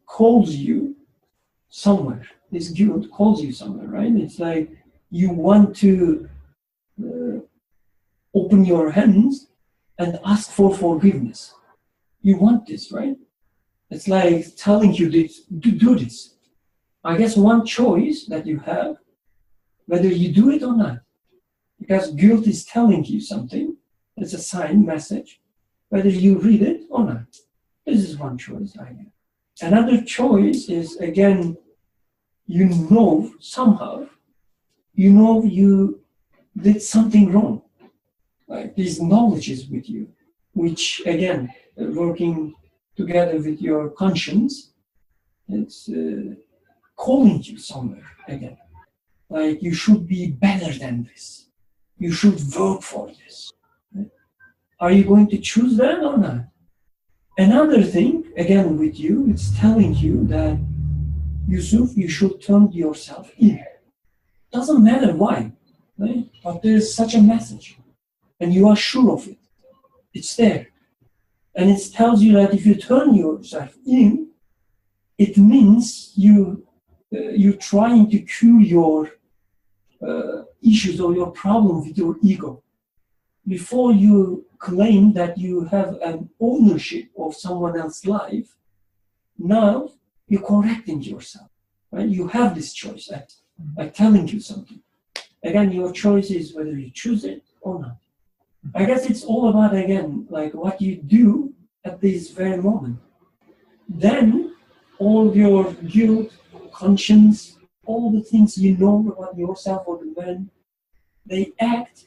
[SPEAKER 1] calls you somewhere. This guilt calls you somewhere, right? It's like you want to open your hands and ask for forgiveness. You want this, right? It's like telling you this, do this. I guess one choice that you have, whether you do it or not, because guilt is telling you something. It's a sign, message, whether you read it or not. This is one choice I have. Another choice is, again, you know somehow, you did something wrong. Like this knowledge is with you, which again, working together with your conscience, it's calling you somewhere again. Like you should be better than this. You should work for this. Are you going to choose that or not? Another thing, again with you, it's telling you that, Yusuf, you should turn yourself in. Doesn't matter why, right? But there's such a message, and you are sure of it. It's there. And it tells you that if you turn yourself in, it means you're trying to cure your issues or your problem with your ego. Before you claim that you have an ownership of someone else's life, now you're correcting yourself, right? You have this choice, like telling you something. Again, your choice is whether you choose it or not. I guess it's all about, again, like what you do at this very moment. Then all your guilt, conscience, all the things you know about yourself or the man, they act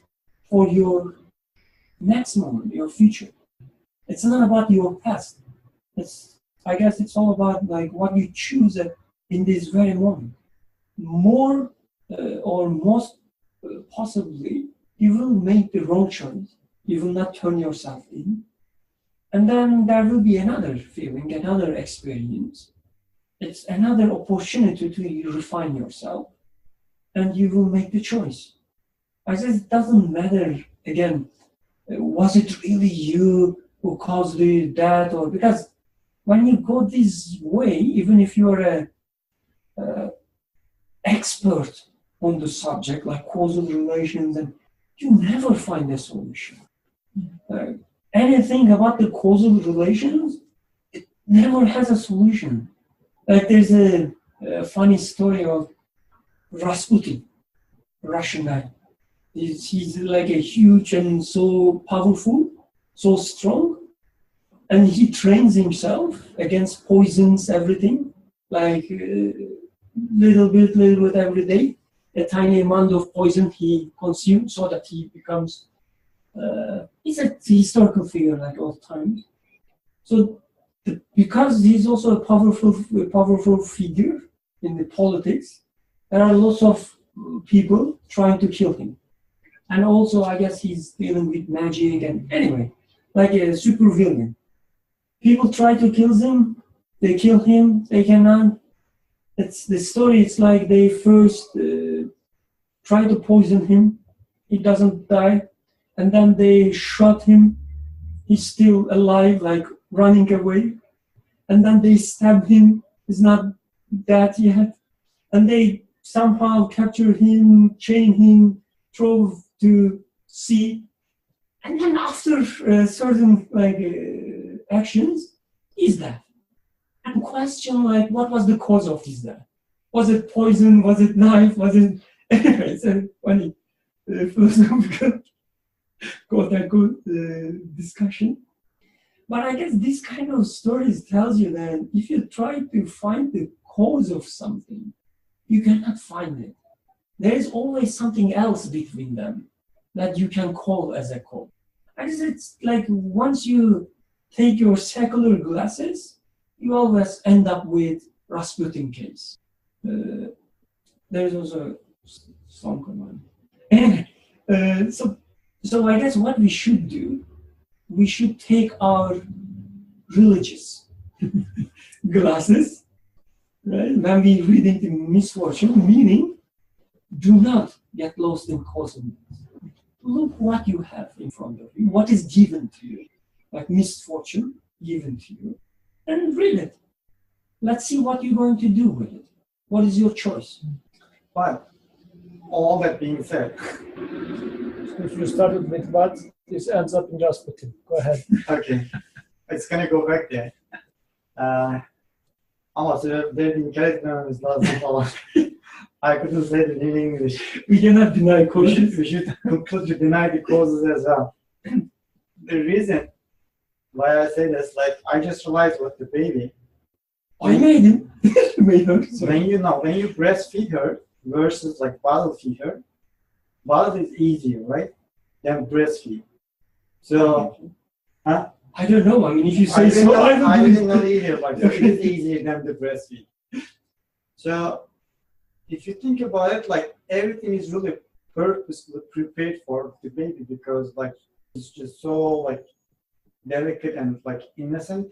[SPEAKER 1] for your next moment, your future. It's not about your past. I guess it's all about like what you choose in this very moment. More or most possibly, you will make the wrong choice. You will not turn yourself in. And then there will be another feeling, another experience. It's another opportunity to refine yourself. And you will make the choice. I said it doesn't matter, again, was it really you who caused that? Or because when you go this way, even if you're an expert on the subject, like causal relations, and you never find a solution. Anything about the causal relations, it never has a solution. Like there's a funny story of Rasputin, Russian guy. He's like a huge and so powerful, so strong, and he trains himself against poisons, everything, like little bit every day. A tiny amount of poison he consumes so that he becomes, he's a historical figure like all times. So because he's also a powerful figure in the politics, there are lots of people trying to kill him. And also, I guess he's dealing with magic and anyway, like a super villain. People try to kill him, they kill him, they cannot. It's the story, it's like they first try to poison him, he doesn't die, and then they shot him, he's still alive, like running away, and then they stab him, he's not dead yet, and they somehow capture him, chain him, throw to sea, and then after certain actions, he's dead. And question like, what was the cause of his death? Was it poison? Was it knife? Was it It's a funny philosophical quote-unquote discussion. But I guess this kind of stories tells you that if you try to find the cause of something, you cannot find it. There is always something else between them that you can call as a cause. I guess it's like once you take your secular glasses, you always end up with Rasputin case. There's also a song on. And so I guess what we should do, we should take our religious glasses, right? When we read into misfortune, meaning do not get lost in causes. Look what you have in front of you, what is given to you, like misfortune given to you, and read it. Let's see what you're going to do with it. What is your choice?
[SPEAKER 3] But all that being said,
[SPEAKER 2] If you started with what, this ends up in Rasputin. Go ahead.
[SPEAKER 3] okay, it's gonna go back there. Ama söylediğim gerekmememiz lazım falan. I couldn't say it in English.
[SPEAKER 1] We cannot deny causes.
[SPEAKER 3] We should completely deny the causes as well. The reason why I say this, like, I just realized with the baby.
[SPEAKER 1] I made him. Made her.
[SPEAKER 3] When you breastfeed her versus like bottle feed her, bottle is easier, right? Than breastfeed. So, huh?
[SPEAKER 1] I don't know. I mean, if you say
[SPEAKER 3] I
[SPEAKER 1] so, I
[SPEAKER 3] didn't know either. Like, so it is easier than the breastfeed. So, if you think about it, like everything is really purposely prepared for the baby because, like, it's just so like delicate and like innocent.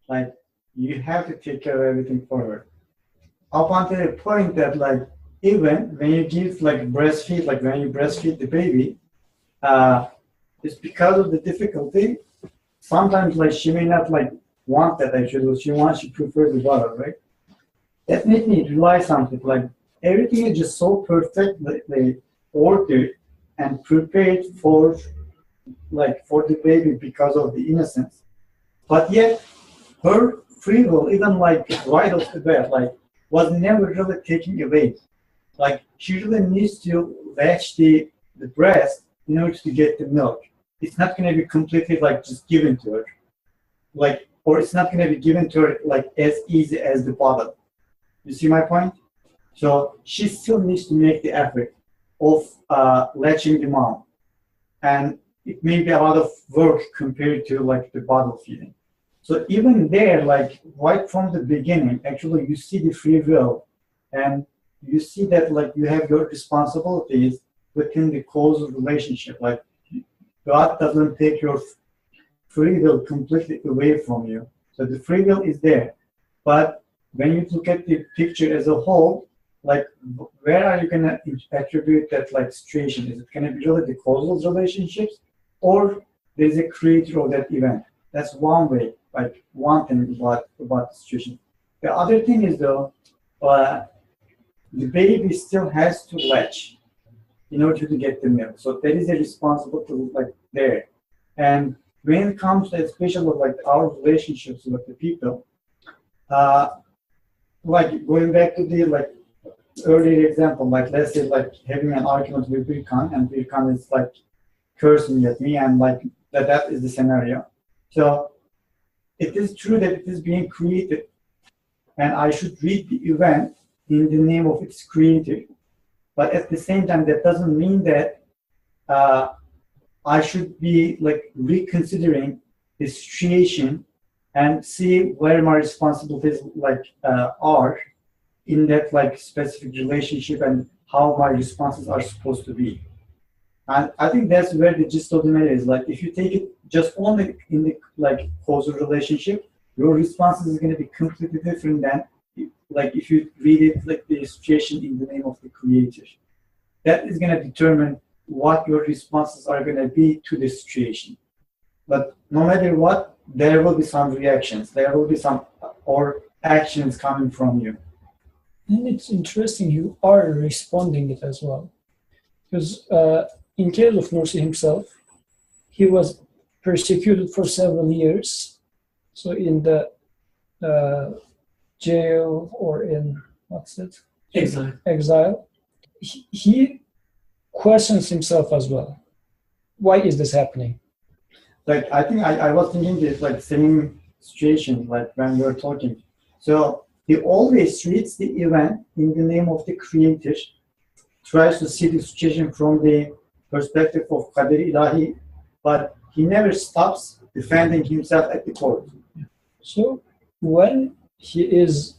[SPEAKER 3] Like, you have to take care of everything for her. Up until the point that, like, even when you give like breastfeed, like when you breastfeed the baby, it's because of the difficulty. Sometimes like she may not like want that actually. She prefers the bottle, right? That made me realize something. Like everything is just so perfectly ordered and prepared for the baby because of the innocence. But yet her free will, even like right off the bat, like was never really taken away. Like she really needs to latch the breast in order to get the milk. It's not going to be completely like just given to her, like, or it's not going to be given to her like as easy as the bottle. You see my point? So she still needs to make the effort of latching the mom, and it may be a lot of work compared to like the bottle feeding. So even there, like right from the beginning, actually you see the free will, and you see that like you have your responsibilities within the causal relationship. Like God doesn't take your free will completely away from you. So the free will is there. But when you look at the picture as a whole, like where are you going to attribute that like situation? Is it going to be really the causal relationships, or there's a creator of that event? That's one way, like one thing about the situation. The other thing is though, the baby still has to latch in order to get the milk. So there is a responsibility like there. And when it comes to especially like our relationships with the people, like going back to the like earlier example, like let's say like having an argument with Birkan, and Birkan is like cursing at me, and like that is the scenario. So it is true that it is being created, and I should read the event in the name of its creator. But at the same time, that doesn't mean that I should be like reconsidering the situation and see where my responsibilities like are in that like specific relationship and how my responses are supposed to be. And I think that's where the gist of the matter is. Like if you take it just only in the like causal relationship, your responses is going to be completely different than like if you read it like the situation in the name of the creator. That is going to determine what your responses are going to be to the situation. But no matter what, there will be some reactions, there will be some or actions coming from you.
[SPEAKER 2] And it's interesting you are responding it as well. Because in case of Nursi himself, he was persecuted for several years. So in the jail or in, what's it?
[SPEAKER 1] Exile.
[SPEAKER 2] Exile. he questions himself as well. Why is this happening?
[SPEAKER 3] Like, I think I was thinking this, like, same situation, like when we were talking. So he always treats the event in the name of the creator, tries to see the situation from the perspective of Kader Ilahi, but he never stops defending himself at the court.
[SPEAKER 2] So when he has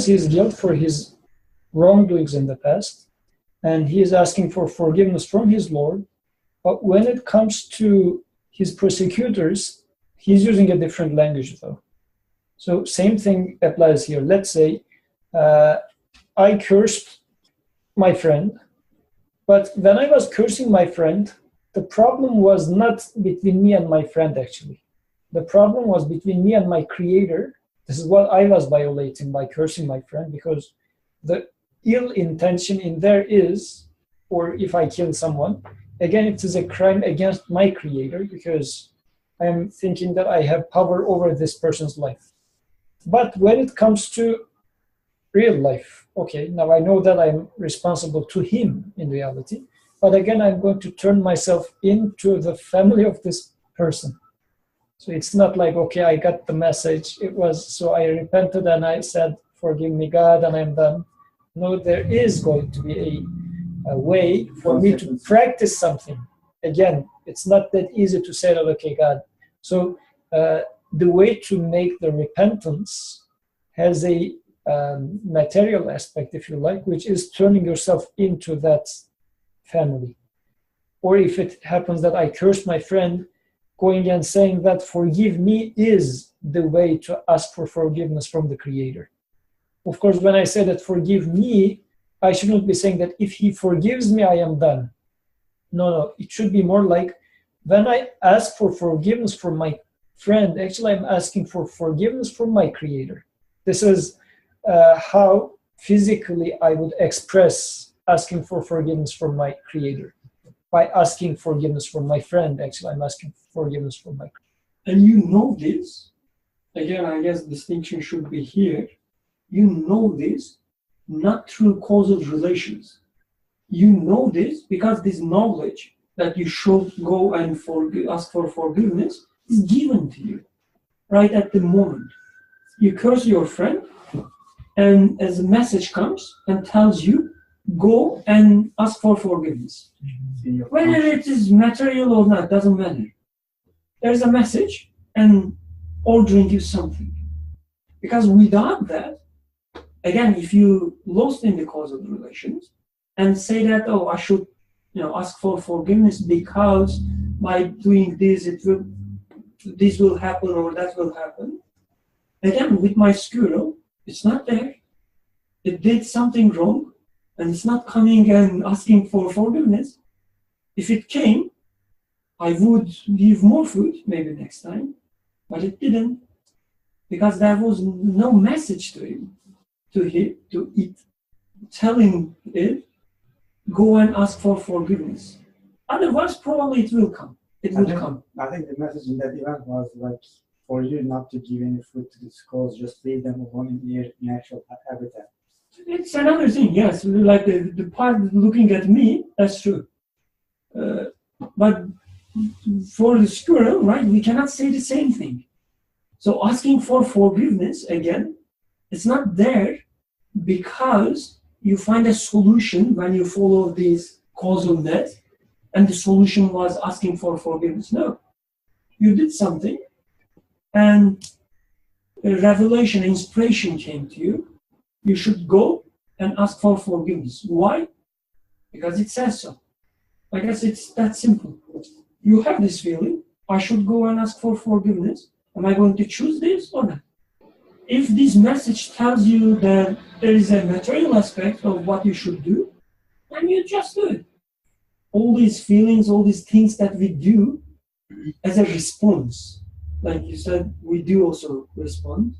[SPEAKER 2] his guilt for his wrongdoings in the past, and he is asking for forgiveness from his Lord. But when it comes to his persecutors, he's using a different language, though. So same thing applies here. Let's say I cursed my friend, but when I was cursing my friend, the problem was not between me and my friend, actually. The problem was between me and my creator. This is what I was violating by cursing my friend, because the ill intention in there is, or if I kill someone, again, it is a crime against my creator, because I am thinking that I have power over this person's life. But when it comes to real life, okay, now I know that I'm responsible to him in reality, but again, I'm going to turn myself into the family of this person. So it's not like, okay, I got the message, it was, so I repented and I said, forgive me, God, and I'm done. No, there is going to be a way for me to practice something. Again, it's not that easy to say that, okay, God. So the way to make the repentance has a material aspect, if you like, which is turning yourself into that family. Or if it happens that I cursed my friend, going and saying that forgive me is the way to ask for forgiveness from the Creator. Of course, when I say that forgive me, I shouldn't be saying that if he forgives me, I am done. No, it should be more like when I ask for forgiveness from my friend, actually I'm asking for forgiveness from my Creator. This is how physically I would express asking for forgiveness from my Creator. By asking forgiveness from my friend, actually I'm asking forgiveness from my Creator.
[SPEAKER 1] And you know this, again, I guess distinction should be here. You know this not through causal relations. You know this because this knowledge that you should go and ask for forgiveness is given to you right at the moment. You curse your friend, and as a message comes and tells you, go and ask for forgiveness. Whether it is material or not, doesn't matter. There's a message and ordering you something. Because without that, again, if you lost in the causal relations and say that, oh, I should, ask for forgiveness because by doing this, this will happen or that will happen. Again, with my squirrel, it's not there. It did something wrong, and it's not coming and asking for forgiveness. If it came, I would give more food maybe next time, but it didn't, because there was no message to him. To it, telling it, go and ask for forgiveness. Otherwise, probably it will come. It will come.
[SPEAKER 3] I think the message in that event was like, for you not to give any food to the squirrels, just leave them alone in their natural habitat.
[SPEAKER 1] It's another thing, yes. Like the part looking at me, that's true. But for the squirrel, right, we cannot say the same thing. So asking for forgiveness, again, it's not there because you find a solution when you follow this causal net, and the solution was asking for forgiveness. No. You did something, and a revelation, inspiration came to you. You should go and ask for forgiveness. Why? Because it says so. I guess it's that simple. You have this feeling, I should go and ask for forgiveness. Am I going to choose this or not? If this message tells you that there is a material aspect of what you should do, then you just do it. All these feelings, all these things that we do as a response, like you said, we do also respond.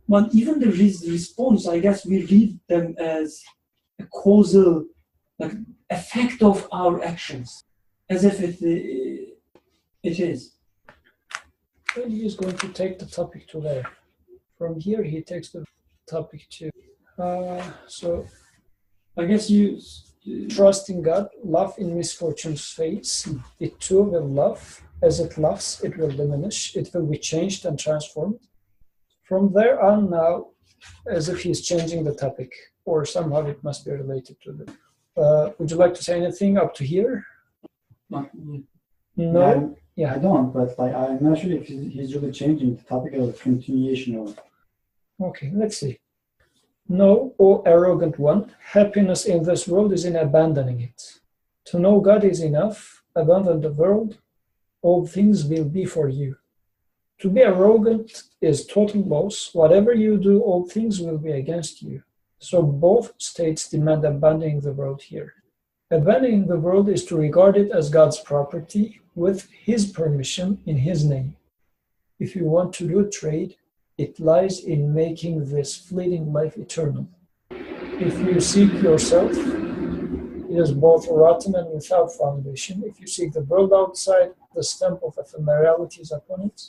[SPEAKER 1] But even the response, I guess we read them as a causal effect of our actions, as if it is.
[SPEAKER 2] Well, he is going to take the topic to there. From here, he takes the topic to. So
[SPEAKER 1] I guess you
[SPEAKER 2] Trust in God, laugh in misfortune's face. It too will laugh. As it laughs, it will diminish. It will be changed and transformed. From there on now, as if he's changing the topic, or somehow it must be related to it. Would you like to say anything up to here? No?
[SPEAKER 3] I don't, but like I'm not sure if he's really changing the topic of the continuation of.
[SPEAKER 2] Okay, let's see. No, O arrogant one, happiness in this world is in abandoning it. To know God is enough, abandon the world, all things will be for you. To be arrogant is total loss. Whatever you do, all things will be against you. So both states demand abandoning the world here. Abandoning the world is to regard it as God's property with His permission in His name. If you want to do trade, it lies in making this fleeting life eternal. If you seek yourself, it is both rotten and without foundation. If you seek the world outside, the stamp of ephemerality is upon it.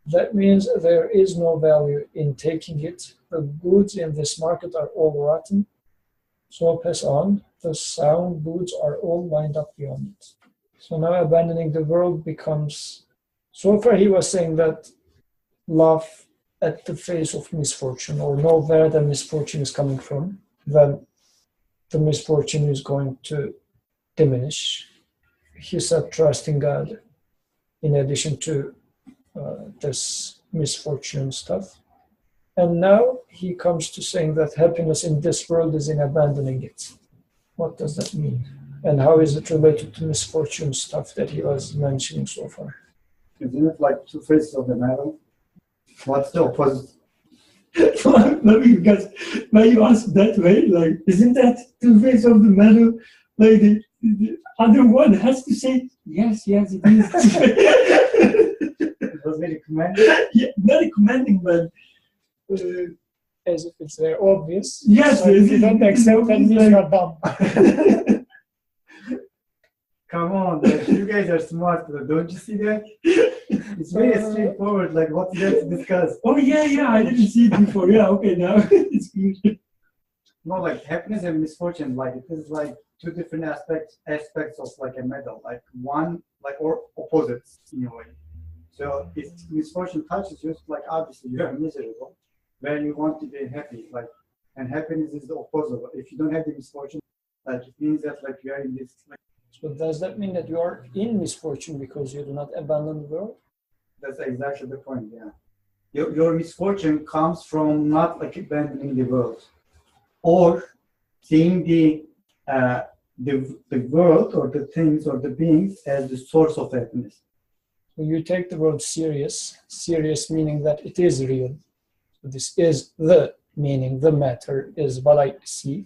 [SPEAKER 2] That means there is no value in taking it. The goods in this market are all rotten. So pass on. The sound goods are all lined up beyond it. So now abandoning the world becomes... So far he was saying that laugh at the face of misfortune, or know where the misfortune is coming from, then the misfortune is going to diminish. He said trust in God in addition to this misfortune stuff. And now he comes to saying that happiness in this world is in abandoning it. What does that mean? And how is it related to misfortune stuff that he was mentioning so far?
[SPEAKER 3] Isn't it like two faces of the medal? What's the opposite?
[SPEAKER 1] Maybe because when you ask that way, like, isn't that two faces of the medal? Like the other one has to say, yes, it is.
[SPEAKER 3] It was very commanding.
[SPEAKER 1] Yeah, very commanding, but
[SPEAKER 2] As if it's very obvious.
[SPEAKER 1] yes,
[SPEAKER 2] So if you don't accept, that means you're dumb.
[SPEAKER 3] Come on, like, you guys are smart, don't you see that? It's very straightforward, like what's there to discuss?
[SPEAKER 1] Oh yeah, I didn't see it before. Yeah, okay, now it's good.
[SPEAKER 3] No, like happiness and misfortune, like it is like two different aspects of like a medal, like one, like or opposites in a way. So if misfortune touches you, like obviously you are miserable, where you want to be happy, like, and happiness is the opposite. If you don't have the misfortune, like it means that like you are in this. Like,
[SPEAKER 2] So does that mean that you are in misfortune because you do not abandon the world?
[SPEAKER 3] that's exactly the point. Yeah, your misfortune comes from not like abandoning the world, or seeing the world or the things or the beings as the source of happiness.
[SPEAKER 2] So you take the world serious meaning that it is real. So this is the meaning, the matter is what I see.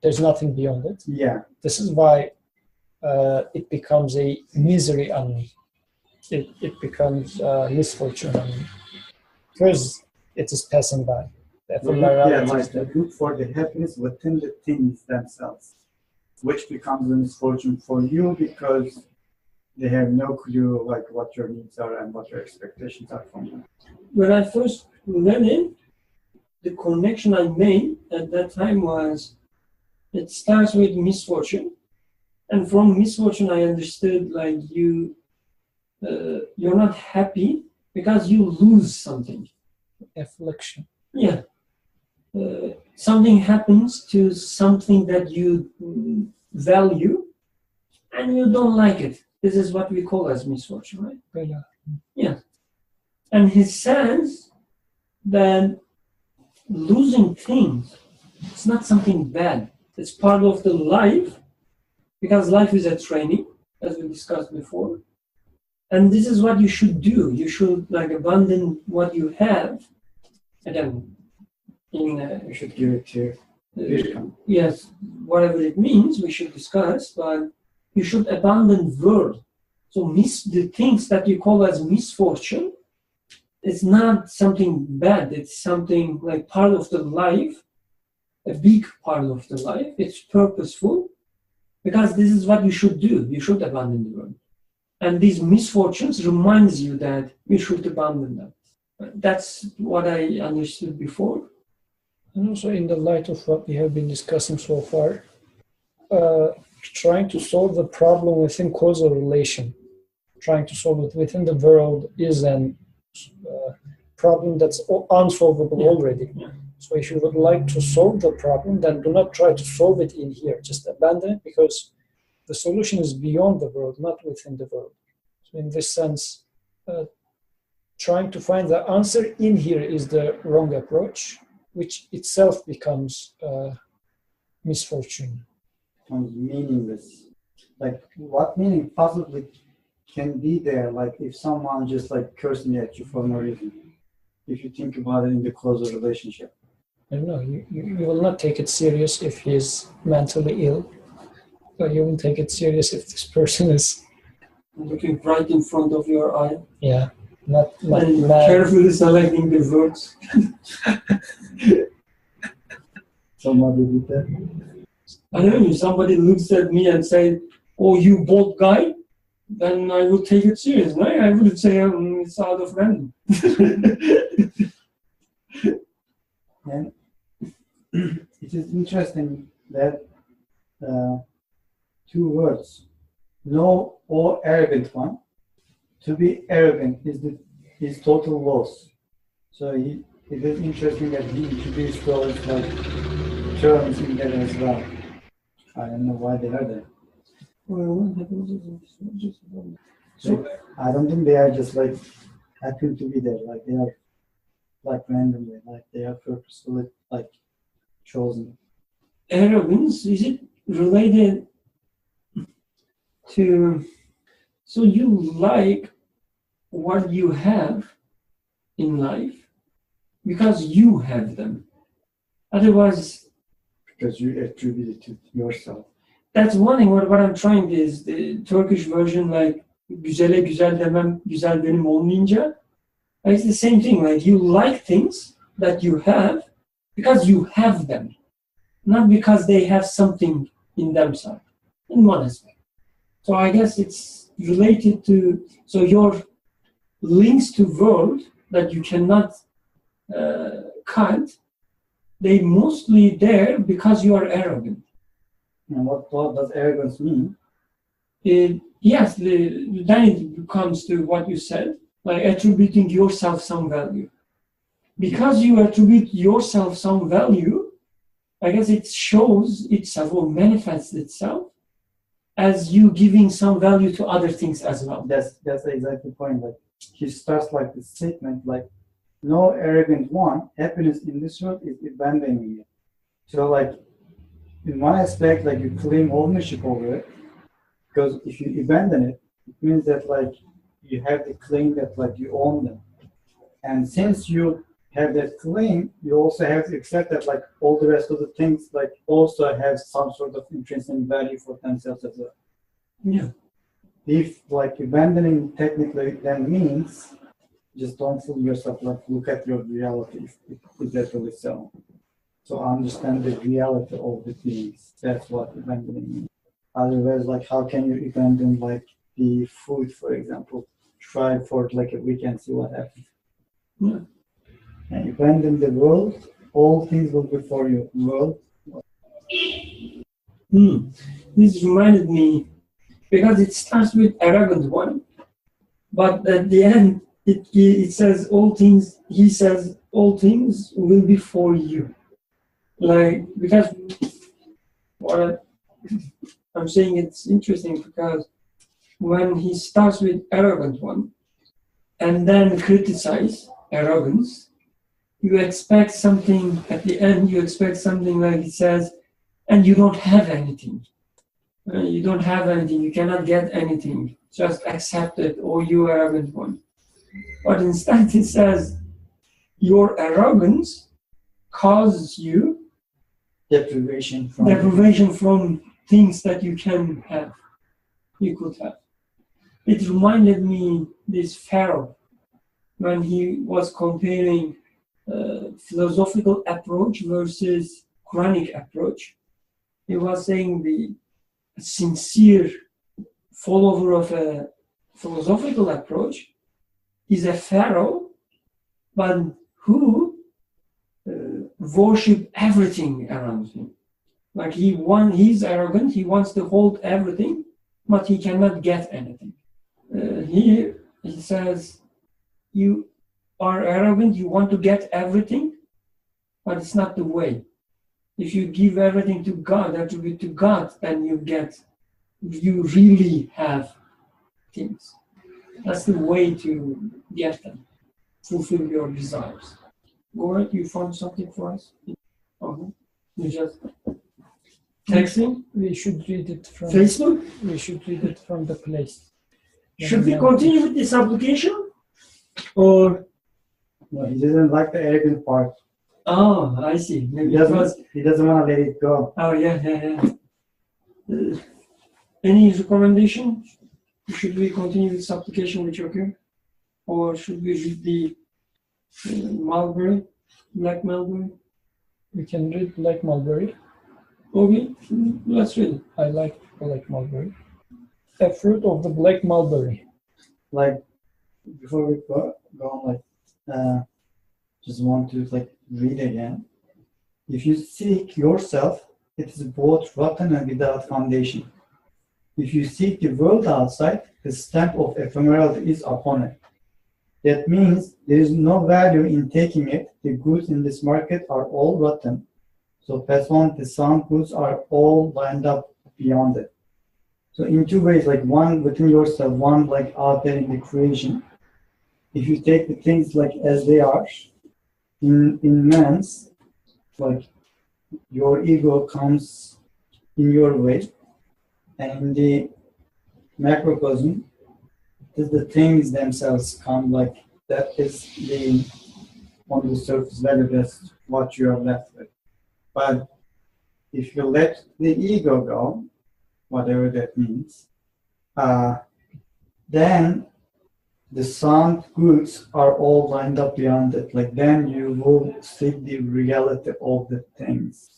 [SPEAKER 2] There's nothing beyond it.
[SPEAKER 3] Yeah.
[SPEAKER 2] This is why it becomes a misery on me. It becomes misfortune on me. Because it is passing by. The ephemerality is there.
[SPEAKER 3] Look for the happiness within the things themselves, which becomes a misfortune for you because they have no clue like what your needs are and what your expectations are from you.
[SPEAKER 1] When I first went in, the connection I made at that time was it starts with misfortune, and from misfortune I understood like you're not happy because you lose something.
[SPEAKER 2] Affliction.
[SPEAKER 1] Yeah. Something happens to something that you value and you don't like it. This is what we call as misfortune, right? Yeah. And he says that losing things, it's not something bad. It's part of the life, because life is a training, as we discussed before. And this is what you should do. You should like abandon what you have, and then
[SPEAKER 3] You should give it to
[SPEAKER 1] yes, whatever it means, we should discuss, but you should abandon world. So the things that you call as misfortune, it's not something bad. It's something like part of the life, a big part of the life. It's purposeful, because this is what you should do. You should abandon the world. And these misfortunes reminds you that you should abandon them. That's what I understood before.
[SPEAKER 2] And also in the light of what we have been discussing so far, trying to solve the problem within causal relation, trying to solve it within the world is an problem that's unsolvable already. So if you would like to solve the problem, then do not try to solve it in here. Just abandon it, because the solution is beyond the world, not within the world. So in this sense, trying to find the answer in here is the wrong approach, which itself becomes misfortune.
[SPEAKER 3] Meaningless. Like, what meaning possibly can be there? Like, if someone just like cursing at you for no reason, if you think about it in the causal relationship.
[SPEAKER 2] I don't know, you will not take it serious if he is mentally ill, but you will take it serious if this person is
[SPEAKER 1] looking right in front of your eye.
[SPEAKER 2] Yeah, not
[SPEAKER 1] and
[SPEAKER 2] mad.
[SPEAKER 1] Carefully selecting the words.
[SPEAKER 3] Somebody did that.
[SPEAKER 1] I don't know, if somebody looks at me and says, "Oh, you bald guy," then I would take it serious. No, I wouldn't say it's out of random.
[SPEAKER 3] And it is interesting that two words, no or arrogant one. To be arrogant is total loss. So it is interesting that he introduced those like terms in there as well. I don't know why they are there. So I don't think they are just like happen to be there. Like they are like randomly, like they are purposefully like chosen.
[SPEAKER 1] Arrogance, is it related to, so you like what you have in life because you have them. Otherwise,
[SPEAKER 3] because you attribute it to yourself.
[SPEAKER 1] That's one thing. What I'm trying is the Turkish version, like güzele güzel demem, güzel benim olmayınca. It's the same thing. Like you like things that you have because you have them, not because they have something in themselves. In one aspect. So I guess it's related to, so your links to world that you cannot cut, they mostly there because you are arrogant.
[SPEAKER 3] And what does arrogance mean?
[SPEAKER 1] Yes, then it comes to what you said, like attributing yourself some value. Because you attribute yourself some value, I guess it shows itself or manifests itself as you giving some value to other things as well.
[SPEAKER 3] That's exactly the point. Like he starts like the statement, like no arrogant one, happiness in this world is abandoning it. So like in one aspect, like you claim ownership over it, because if you abandon it, it means that like you have the claim that like you own them. And since you have that claim, you also have to accept that like all the rest of the things like also have some sort of intrinsic value for themselves as well.
[SPEAKER 1] Yeah.
[SPEAKER 3] If like abandoning technically then means just don't fool yourself, like look at your reality if that's really so. So understand the reality of the things. That's what abandoning means. Otherwise, like how can you abandon like the food, for example? Try for like a week and see what happens.
[SPEAKER 1] Yeah.
[SPEAKER 3] And abandon the world, all things will be for you. World.
[SPEAKER 1] This reminded me, because it starts with arrogant one, but at the end it says all things. He says all things will be for you. Like because what I'm saying, it's interesting because when he starts with arrogant one and then criticize arrogance, you expect something at the end. You expect something like it says, and you don't have anything. You don't have anything. You cannot get anything. Just accept it, or you arrogant one. But instead, it says your arrogance causes you
[SPEAKER 3] deprivation
[SPEAKER 1] from things that you can have. You could have. It reminded me this Pharaoh when he was comparing philosophical approach versus Quranic approach. He was saying the sincere follower of a philosophical approach is a pharaoh, but who worship everything around him. Like he's arrogant, he wants to hold everything, but he cannot get anything. He says, you are arrogant, you want to get everything, but it's not the way. If you give everything to God, attribute to God, then you really have things. That's the way to get them, fulfill your desires. Go ahead, you found something for us? You just texting?
[SPEAKER 2] We should read it from
[SPEAKER 1] Facebook?
[SPEAKER 2] We should read it from the place.
[SPEAKER 1] Should we continue with this application? Or
[SPEAKER 3] No, he doesn't like the arrogant part.
[SPEAKER 1] oh, I see. Maybe
[SPEAKER 3] He doesn't want to let it go.
[SPEAKER 1] oh yeah. Any recommendation? Should we continue this application with Joker? Or should we read the Black Mulberry?
[SPEAKER 2] We can read Black Mulberry.
[SPEAKER 1] Okay, let's read it.
[SPEAKER 2] I like Black Mulberry. A fruit of the Black Mulberry.
[SPEAKER 3] Like, before we go on, just want to read again. If you seek yourself, it is both rotten and without foundation. If you seek the world outside, the stamp of ephemerality is upon it. That means there is no value in taking it. The goods in this market are all rotten. So pass on, the sound goods are all lined up beyond it. So in two ways, one within yourself, one out there in the creation. If you take the things as they are, in man's, your ego comes in your way, and in the macrocosm, the things themselves come that is the on the surface value. That's what you are left with. But if you let the ego go, whatever that means, then the sound goods are all lined up beyond it. Then you will see the reality of the things,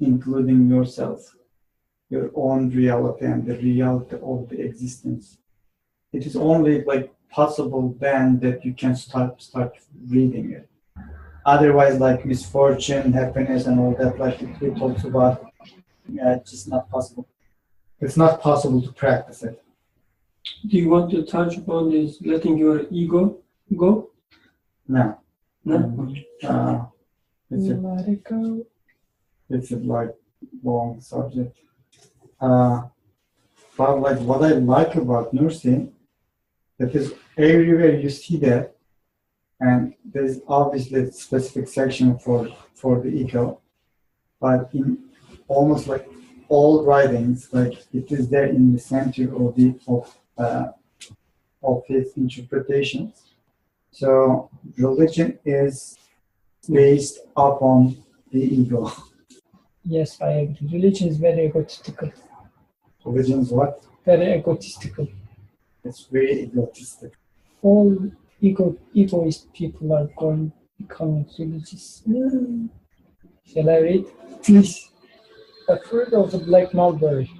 [SPEAKER 3] including yourself, your own reality and the reality of the existence. It is only possible then that you can start reading it. Otherwise, misfortune, happiness, and all that, we talked about, it's just not possible. It's not possible to practice it.
[SPEAKER 1] Do you want to touch upon this letting your ego go?
[SPEAKER 3] No.
[SPEAKER 1] No?
[SPEAKER 2] Let it go.
[SPEAKER 3] It's a long subject. But what I like about nursing, that is everywhere you see that, and there's obviously a specific section for the ego, but in almost all writings, it is there in the center of his interpretations. So religion is based upon the ego.
[SPEAKER 2] Yes, I agree. Religion is very egotistical.
[SPEAKER 3] Religion is what?
[SPEAKER 2] Very egotistical.
[SPEAKER 3] It's very egotistic.
[SPEAKER 2] All egoist people are becoming religious. Shall I read?
[SPEAKER 1] Please.
[SPEAKER 2] A fruit of the Black Mulberry.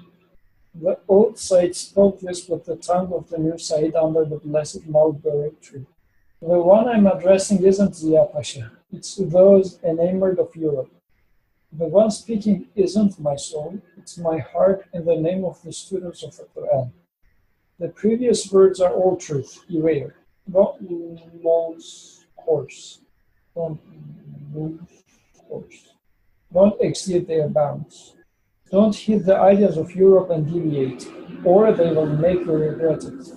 [SPEAKER 2] The old side spoke this with the tongue of the new side under the blessed mulberry tree. The one I'm addressing isn't Ziya Pasha. It's those enamored of Europe. The one speaking isn't my soul. It's my heart in the name of the students of the Quran. The previous words are all truth. Beware. Don't lose course. Don't lose course. Don't exceed their bounds. Don't heed the ideas of Europe and deviate, or they will make you regret it.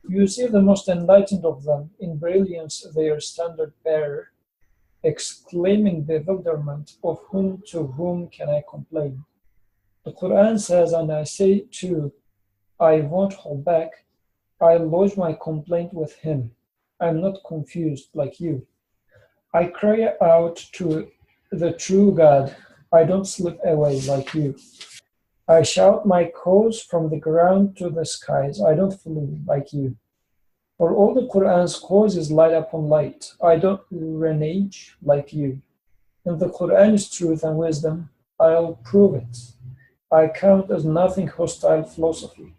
[SPEAKER 2] You see the most enlightened of them, in brilliance their standard bearer, exclaiming bewilderment, of whom to whom can I complain? The Quran says, and I say too, I won't hold back, I lodge my complaint with him. I'm not confused like you. I cry out to the true God, I don't slip away like you. I shout my cause from the ground to the skies, I don't flee like you. For all the Quran's cause is light upon light, I don't renege like you. And the Quran is truth and wisdom, I'll prove it. I count as nothing hostile philosophy.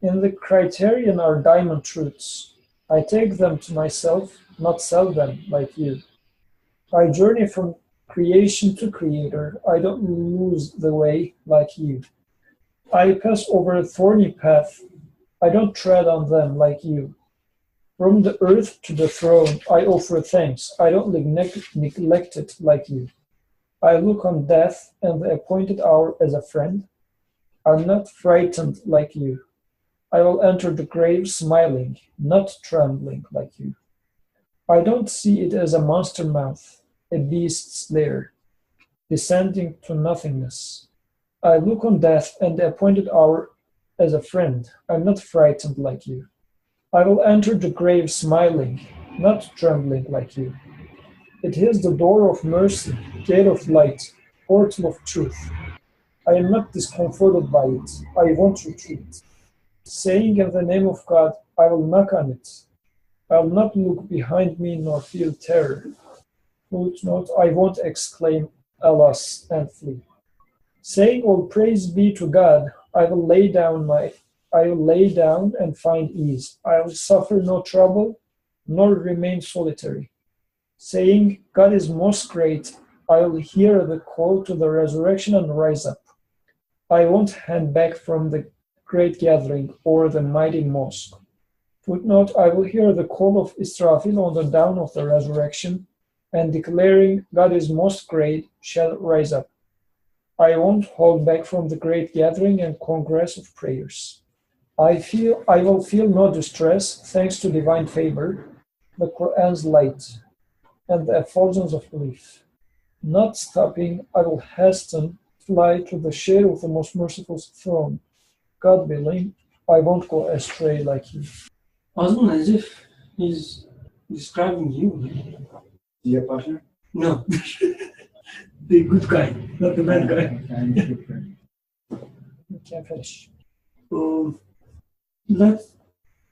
[SPEAKER 2] In the criterion are diamond truths. I take them to myself, not sell them like you. I journey from creation to creator. I don't lose the way like you. I pass over a thorny path. I don't tread on them like you. From the earth to the throne, I offer thanks. I don't neglect it like you. I look on death and the appointed hour as a friend. I'm not frightened like you. I will enter the grave smiling, not trembling like you. I don't see it as a monster mouth, a beast's lair, descending to nothingness. I look on death and the appointed hour as a friend. I'm not frightened like you. I will enter the grave smiling, not trembling like you. It is the door of mercy, gate of light, portal of truth. I am not discomforted by it. I won't retreat. Saying in the name of God, I will knock on it. I will not look behind me nor feel terror. Footnote, I won't exclaim, alas, and flee. Saying all praise be to God, I will lay down and find ease. I will suffer no trouble, nor remain solitary. Saying, God is most great, I will hear the call to the resurrection and rise up. I won't hand back from the great gathering or the mighty mosque. Footnote, I will hear the call of Israfil on the dawn of the resurrection, and declaring, God is most great, shall rise up. I won't hold back from the great gathering and congress of prayers. I will feel no distress, thanks to divine favor, the Quran's light, and the effulgence of belief. Not stopping, I will hasten, fly to the shade of the most merciful throne. God willing, I won't go astray like you.
[SPEAKER 1] Wasn't as if he's describing you.
[SPEAKER 3] Your partner?
[SPEAKER 1] No. The good guy, not the bad guy.
[SPEAKER 2] You can finish.
[SPEAKER 1] Let's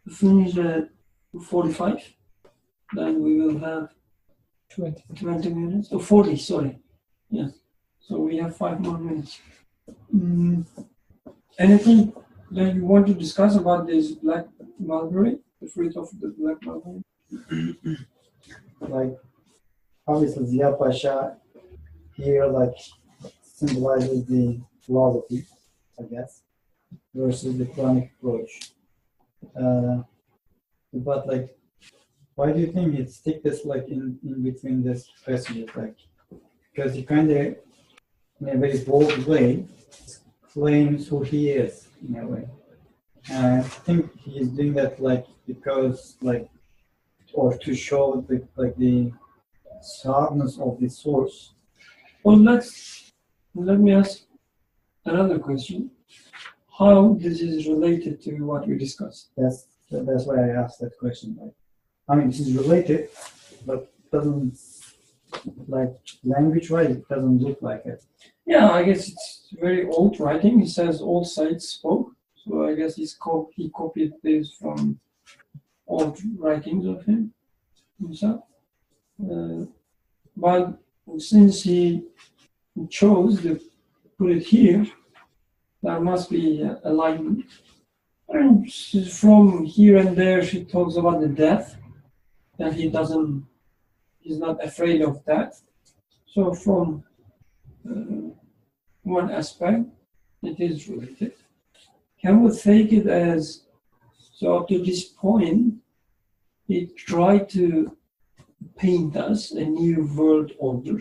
[SPEAKER 1] finish at 45. Then we will have 20 minutes. 40, sorry. Yes. So we have 5 more minutes. Anything that you want to discuss about this black mulberry, the fruit of the black mulberry?
[SPEAKER 3] Like, obviously, Ziya Pasha here, like, symbolizes the philosophy, I guess, versus the Quranic approach. But, like, why do you think it stick this, like, in between this passages? Like, because he kind of, in a very bold way, claims who he is, in a way. And I think he's doing that, like, because, like, or to show the, like, the sharpness of the source.
[SPEAKER 1] Well, let me ask another question. How this is related to what we discussed?
[SPEAKER 3] That's why I asked that question. Like, I mean, this is related, but doesn't, like, language-wise, it doesn't look like it.
[SPEAKER 1] Yeah, I guess it's very old writing. He says all sides spoke. So I guess he copied this from old writings of him himself. But since he chose to put it here, there must be alignment. And from here and there, she talks about the death, that he's not afraid of that. So from one aspect, it is related. Can we take it as, so up to this point, he tried to paint us a new world order.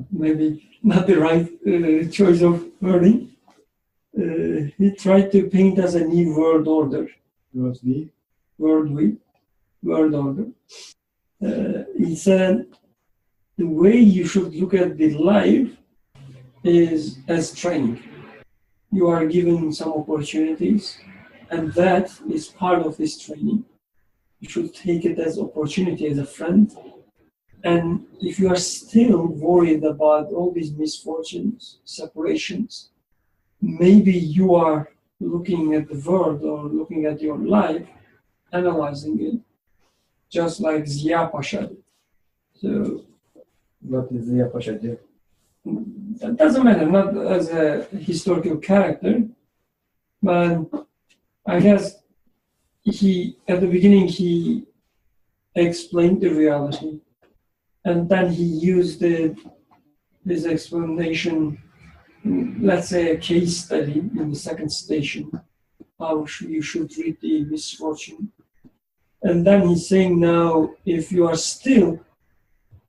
[SPEAKER 1] Maybe not the right choice of wording. He tried to paint us a new world order. World order. He said the way you should look at the life is as training. You are given some opportunities, and that is part of this training. You should take it as opportunity, as a friend. And if you are still worried about all these misfortunes, separations, maybe you are looking at the world or looking at your life, analyzing it, just like Ziya Pasha did. So,
[SPEAKER 3] What does Ziya Pasha do?
[SPEAKER 1] That doesn't matter, not as a historical character, but I guess at the beginning, he explained the reality And then he used this explanation, let's say a case study in the second station, how you should read the misfortune. And then he's saying now, if you are still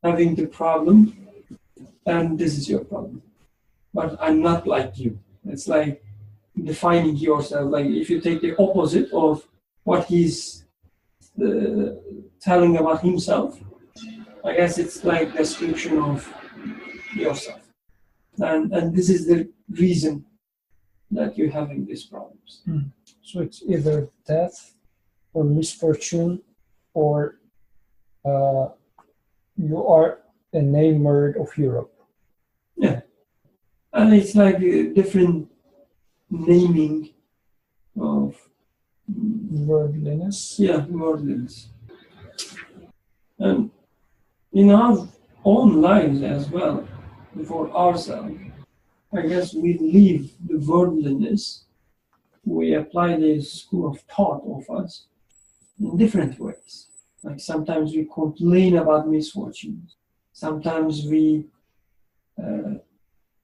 [SPEAKER 1] having the problem, and this is your problem. But I'm not like you. It's like defining yourself. Like if you take the opposite of what he's telling about himself, I guess it's like description of yourself. And this is the reason that you're having these problems.
[SPEAKER 2] So it's either death or misfortune, or you are a namer of Europe.
[SPEAKER 1] Yeah. And it's like a different naming of
[SPEAKER 2] Worldliness.
[SPEAKER 1] yeah, worldliness. And in our own lives as well, for ourselves, I guess we leave the worldliness, we apply the school of thought of us in different ways. Like sometimes we complain about misfortunes, sometimes we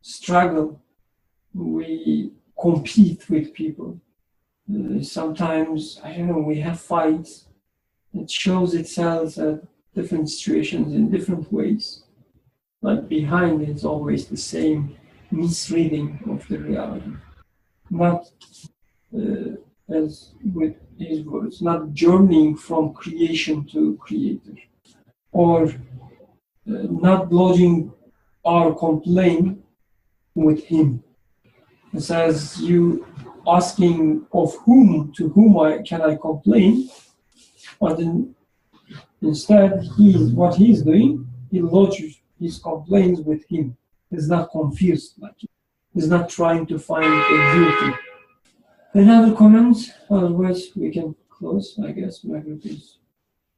[SPEAKER 1] struggle, we compete with people. Sometimes, I don't know, we have fights. It shows itself at different situations in different ways. But behind it's always the same misreading of the reality. Not, as with these words, not journeying from creation to creator. Or not lodging our complaint with him. It says you asking of whom, to whom can I complain, but instead what he's doing, he lodges his complaints with him. He's not confused like you. He's not trying to find a guilty. Any other comments? Otherwise we can close, I guess. My group is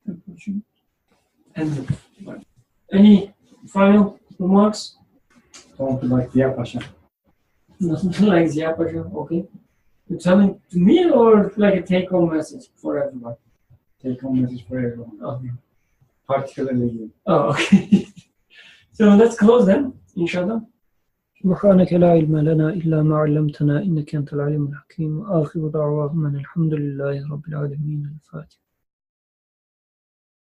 [SPEAKER 1] approaching. And any final remarks?
[SPEAKER 3] Don't be like Ziya Pasha.
[SPEAKER 1] Nothing like Ziya Pasha, okay. You're telling to me or like a take-home message for everyone?
[SPEAKER 3] Take home message for everyone.
[SPEAKER 1] Okay.
[SPEAKER 3] Particularly you.
[SPEAKER 1] Oh, okay. So let's close then, inshallah.
[SPEAKER 2] سبحانك لا علم لنا إلا ما علمتنا إنك أنت العليم الحكيم. آخر دعواهم أن الحمد لله رب العالمين. الفاتحة.